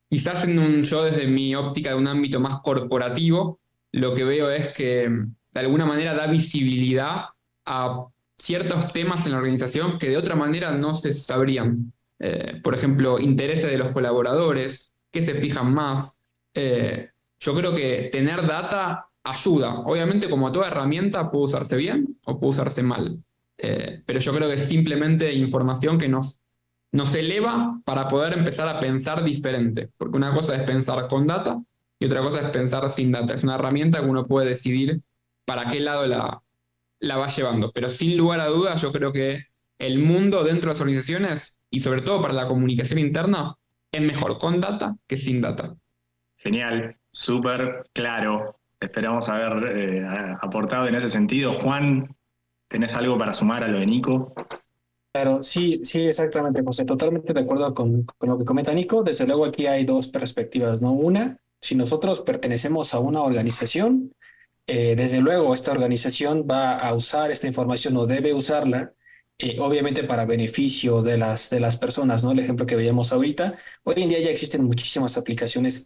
Quizás yo desde mi óptica de un ámbito más corporativo, lo que veo es que de alguna manera da visibilidad a ciertos temas en la organización que de otra manera no se sabrían. Por ejemplo, intereses de los colaboradores, qué se fijan más. Yo creo que tener data ayuda. Obviamente, como toda herramienta, puede usarse bien o puede usarse mal. Pero yo creo que es simplemente información que nos eleva para poder empezar a pensar diferente. Porque una cosa es pensar con data y otra cosa es pensar sin data. Es una herramienta que uno puede decidir para qué lado la va llevando. Pero sin lugar a dudas, yo creo que el mundo dentro de las organizaciones, y sobre todo para la comunicación interna, es mejor con data que sin data. Genial, súper claro. Esperamos haber aportado en ese sentido. Juan, ¿tenés algo para sumar a lo de Nico? Claro, sí, sí, exactamente, José. Totalmente de acuerdo con lo que comenta Nico. Desde luego aquí hay dos perspectivas, ¿no? Una, si nosotros pertenecemos a una organización, desde luego esta organización va a usar esta información o debe usarla, obviamente para beneficio de las personas, ¿no? El ejemplo que veíamos ahorita. Hoy en día ya existen muchísimas aplicaciones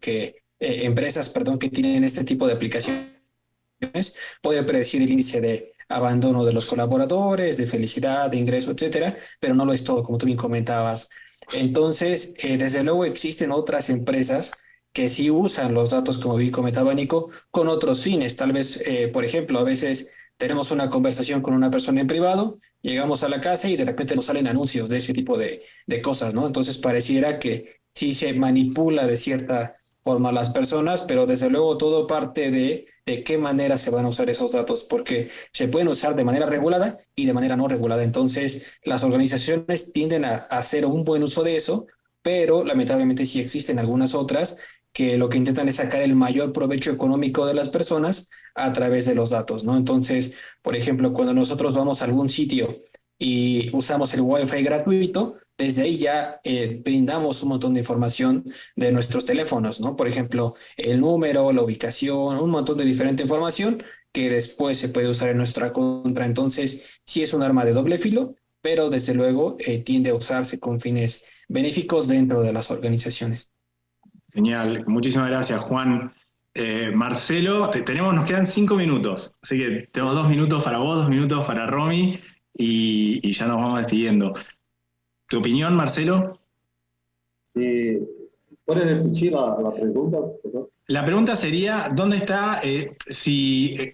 empresas, perdón, que tienen este tipo de aplicaciones, pueden predecir el índice de abandono de los colaboradores, de felicidad, de ingreso, etcétera, pero no lo es todo, como tú bien comentabas. Entonces, desde luego existen otras empresas que sí usan los datos, como bien comentaba Nico, con otros fines. Tal vez, por ejemplo, a veces tenemos una conversación con una persona en privado, llegamos a la casa y de repente nos salen anuncios de ese tipo de cosas, ¿no? Entonces pareciera que sí se manipula de cierta forma a las personas, pero desde luego todo parte de qué manera se van a usar esos datos, porque se pueden usar de manera regulada y de manera no regulada. Entonces, las organizaciones tienden a hacer un buen uso de eso, pero lamentablemente sí existen algunas otras que lo que intentan es sacar el mayor provecho económico de las personas a través de los datos, ¿no? Entonces, por ejemplo, cuando nosotros vamos a algún sitio y usamos el Wi-Fi gratuito, desde ahí ya brindamos un montón de información de nuestros teléfonos, ¿no? Por ejemplo, el número, la ubicación, un montón de diferente información que después se puede usar en nuestra contra. Entonces, sí es un arma de doble filo, pero desde luego tiende a usarse con fines benéficos dentro de las organizaciones. Genial, muchísimas gracias, Juan. Marcelo, nos quedan 5 minutos, así que tenemos 2 minutos para vos, 2 minutos para Romy y ya nos vamos despidiendo. ¿Tu opinión, Marcelo? ¿Pueden repetir la pregunta? Perdón. La pregunta sería, ¿dónde está?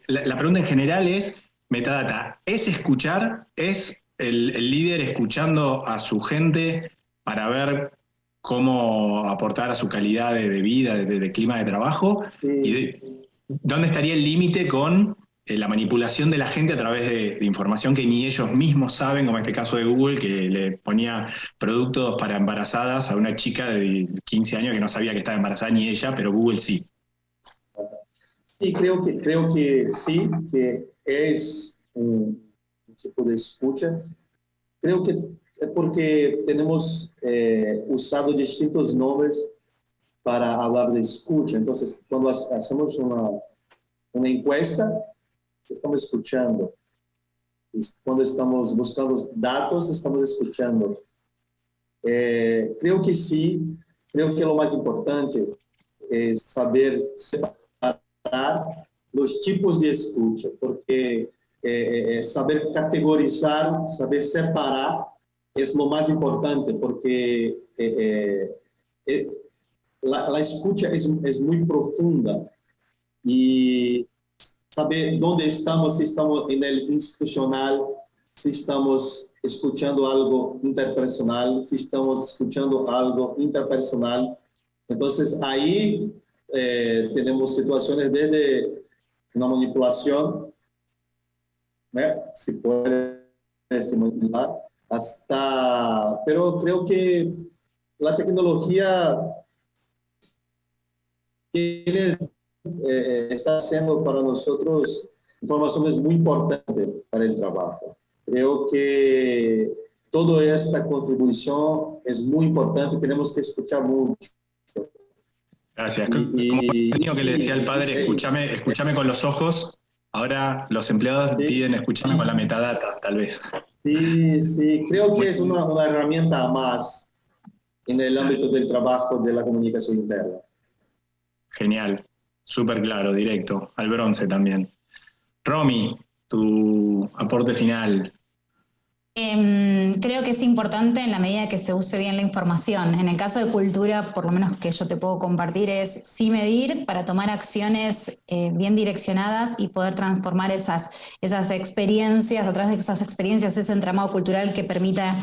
La pregunta en general es, metadata, ¿es escuchar? ¿Es el líder escuchando a su gente para ver cómo aportar a su calidad de vida, de clima de trabajo? Sí. ¿Y dónde estaría el límite con la manipulación de la gente a través de información que ni ellos mismos saben, como en este caso de Google, que le ponía productos para embarazadas a una chica de 15 años que no sabía que estaba embarazada ni ella, pero Google sí? Sí, creo que sí, que es un tipo de escucha. Creo que es porque tenemos usado distintos nombres para hablar de escucha. Entonces, cuando hacemos una encuesta, estamos escuchando. Cuando estamos buscando datos, estamos escuchando. Creo que sí, creo que lo más importante es saber separar los tipos de escucha, porque saber categorizar, saber separar es lo más importante, porque la escucha es muy profunda y saber dónde estamos, si estamos en el institucional, si estamos escuchando algo interpersonal, si estamos escuchando algo interpersonal. Entonces, ahí tenemos situaciones desde una manipulación, ¿eh? Si puede se manipular, hasta... Pero creo que la tecnología tiene... está haciendo para nosotros informaciones muy importantes para el trabajo. Creo que toda esta contribución es muy importante, tenemos que escuchar mucho. Gracias. Como el niño que le decía al padre, escúchame con los ojos, ahora los empleados piden escúchame con la metadata, tal vez. Sí, creo que es una herramienta más en el ámbito del trabajo de la comunicación interna. Genial. Súper claro, directo, al bronce también. Romy, tu aporte final. Creo que es importante en la medida que se use bien la información. En el caso de cultura, por lo menos que yo te puedo compartir, es sí medir para tomar acciones bien direccionadas y poder transformar esas experiencias, a través de esas experiencias, ese entramado cultural que permita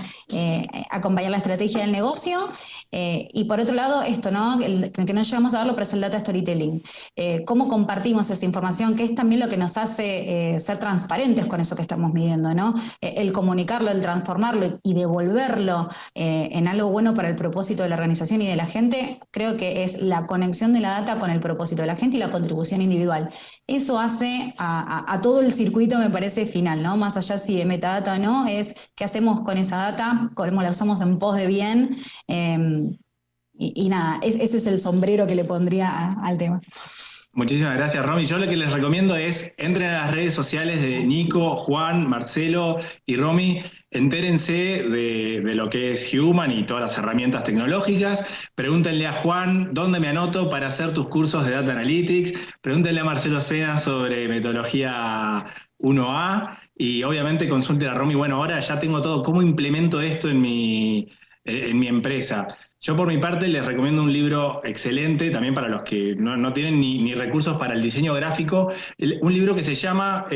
acompañar la estrategia del negocio. Y por otro lado, esto, ¿no? Que no llegamos a verlo, pero es el data storytelling. Cómo compartimos esa información, que es también lo que nos hace ser transparentes con eso que estamos midiendo, ¿no? El comunicarlo, el transformarlo y devolverlo en algo bueno para el propósito de la organización y de la gente, creo que es la conexión de la data con el propósito de la gente y la contribución individual. Eso hace a todo el circuito, me parece, final, ¿no? Más allá si de metadata o no, es qué hacemos con esa data, cómo la usamos en pos de bien. Y nada, ese es el sombrero que le pondría al tema. Muchísimas gracias, Romy. Yo lo que les recomiendo es entren a las redes sociales de Nico, Juan, Marcelo y Romy. Entérense de lo que es Human y todas las herramientas tecnológicas. Pregúntenle a Juan dónde me anoto para hacer tus cursos de Data Analytics. Pregúntenle a Marcelo Sena sobre metodología 1A. Y obviamente consulten a Romy. Bueno, ahora ya tengo todo. ¿Cómo implemento esto en mi empresa? Yo por mi parte les recomiendo un libro excelente, también para los que no tienen ni recursos para el diseño gráfico, un libro que se llama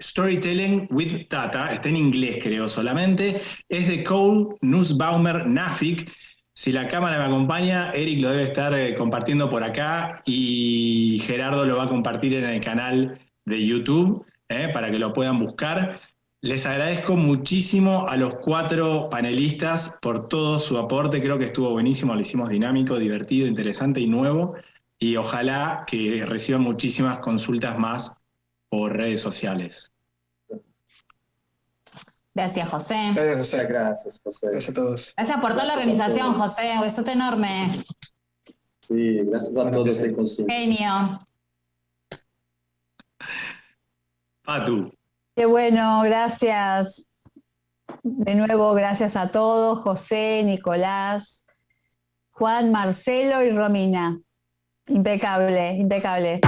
Storytelling with Data, está en inglés creo solamente, es de Cole Nussbaumer Nafik. Si la cámara me acompaña, Eric lo debe estar compartiendo por acá y Gerardo lo va a compartir en el canal de YouTube para que lo puedan buscar. Les agradezco muchísimo a los 4 panelistas por todo su aporte, creo que estuvo buenísimo, lo hicimos dinámico, divertido, interesante y nuevo, y ojalá que reciban muchísimas consultas más por redes sociales. Gracias, José. Gracias, José. Gracias, José. Gracias a todos. Gracias por toda la organización, José. Un besote enorme. Sí, gracias a todos en Consciente. Genio. Patu. Qué bueno, gracias. De nuevo, gracias a todos, José, Nicolás, Juan, Marcelo y Romina. Impecable, impecable.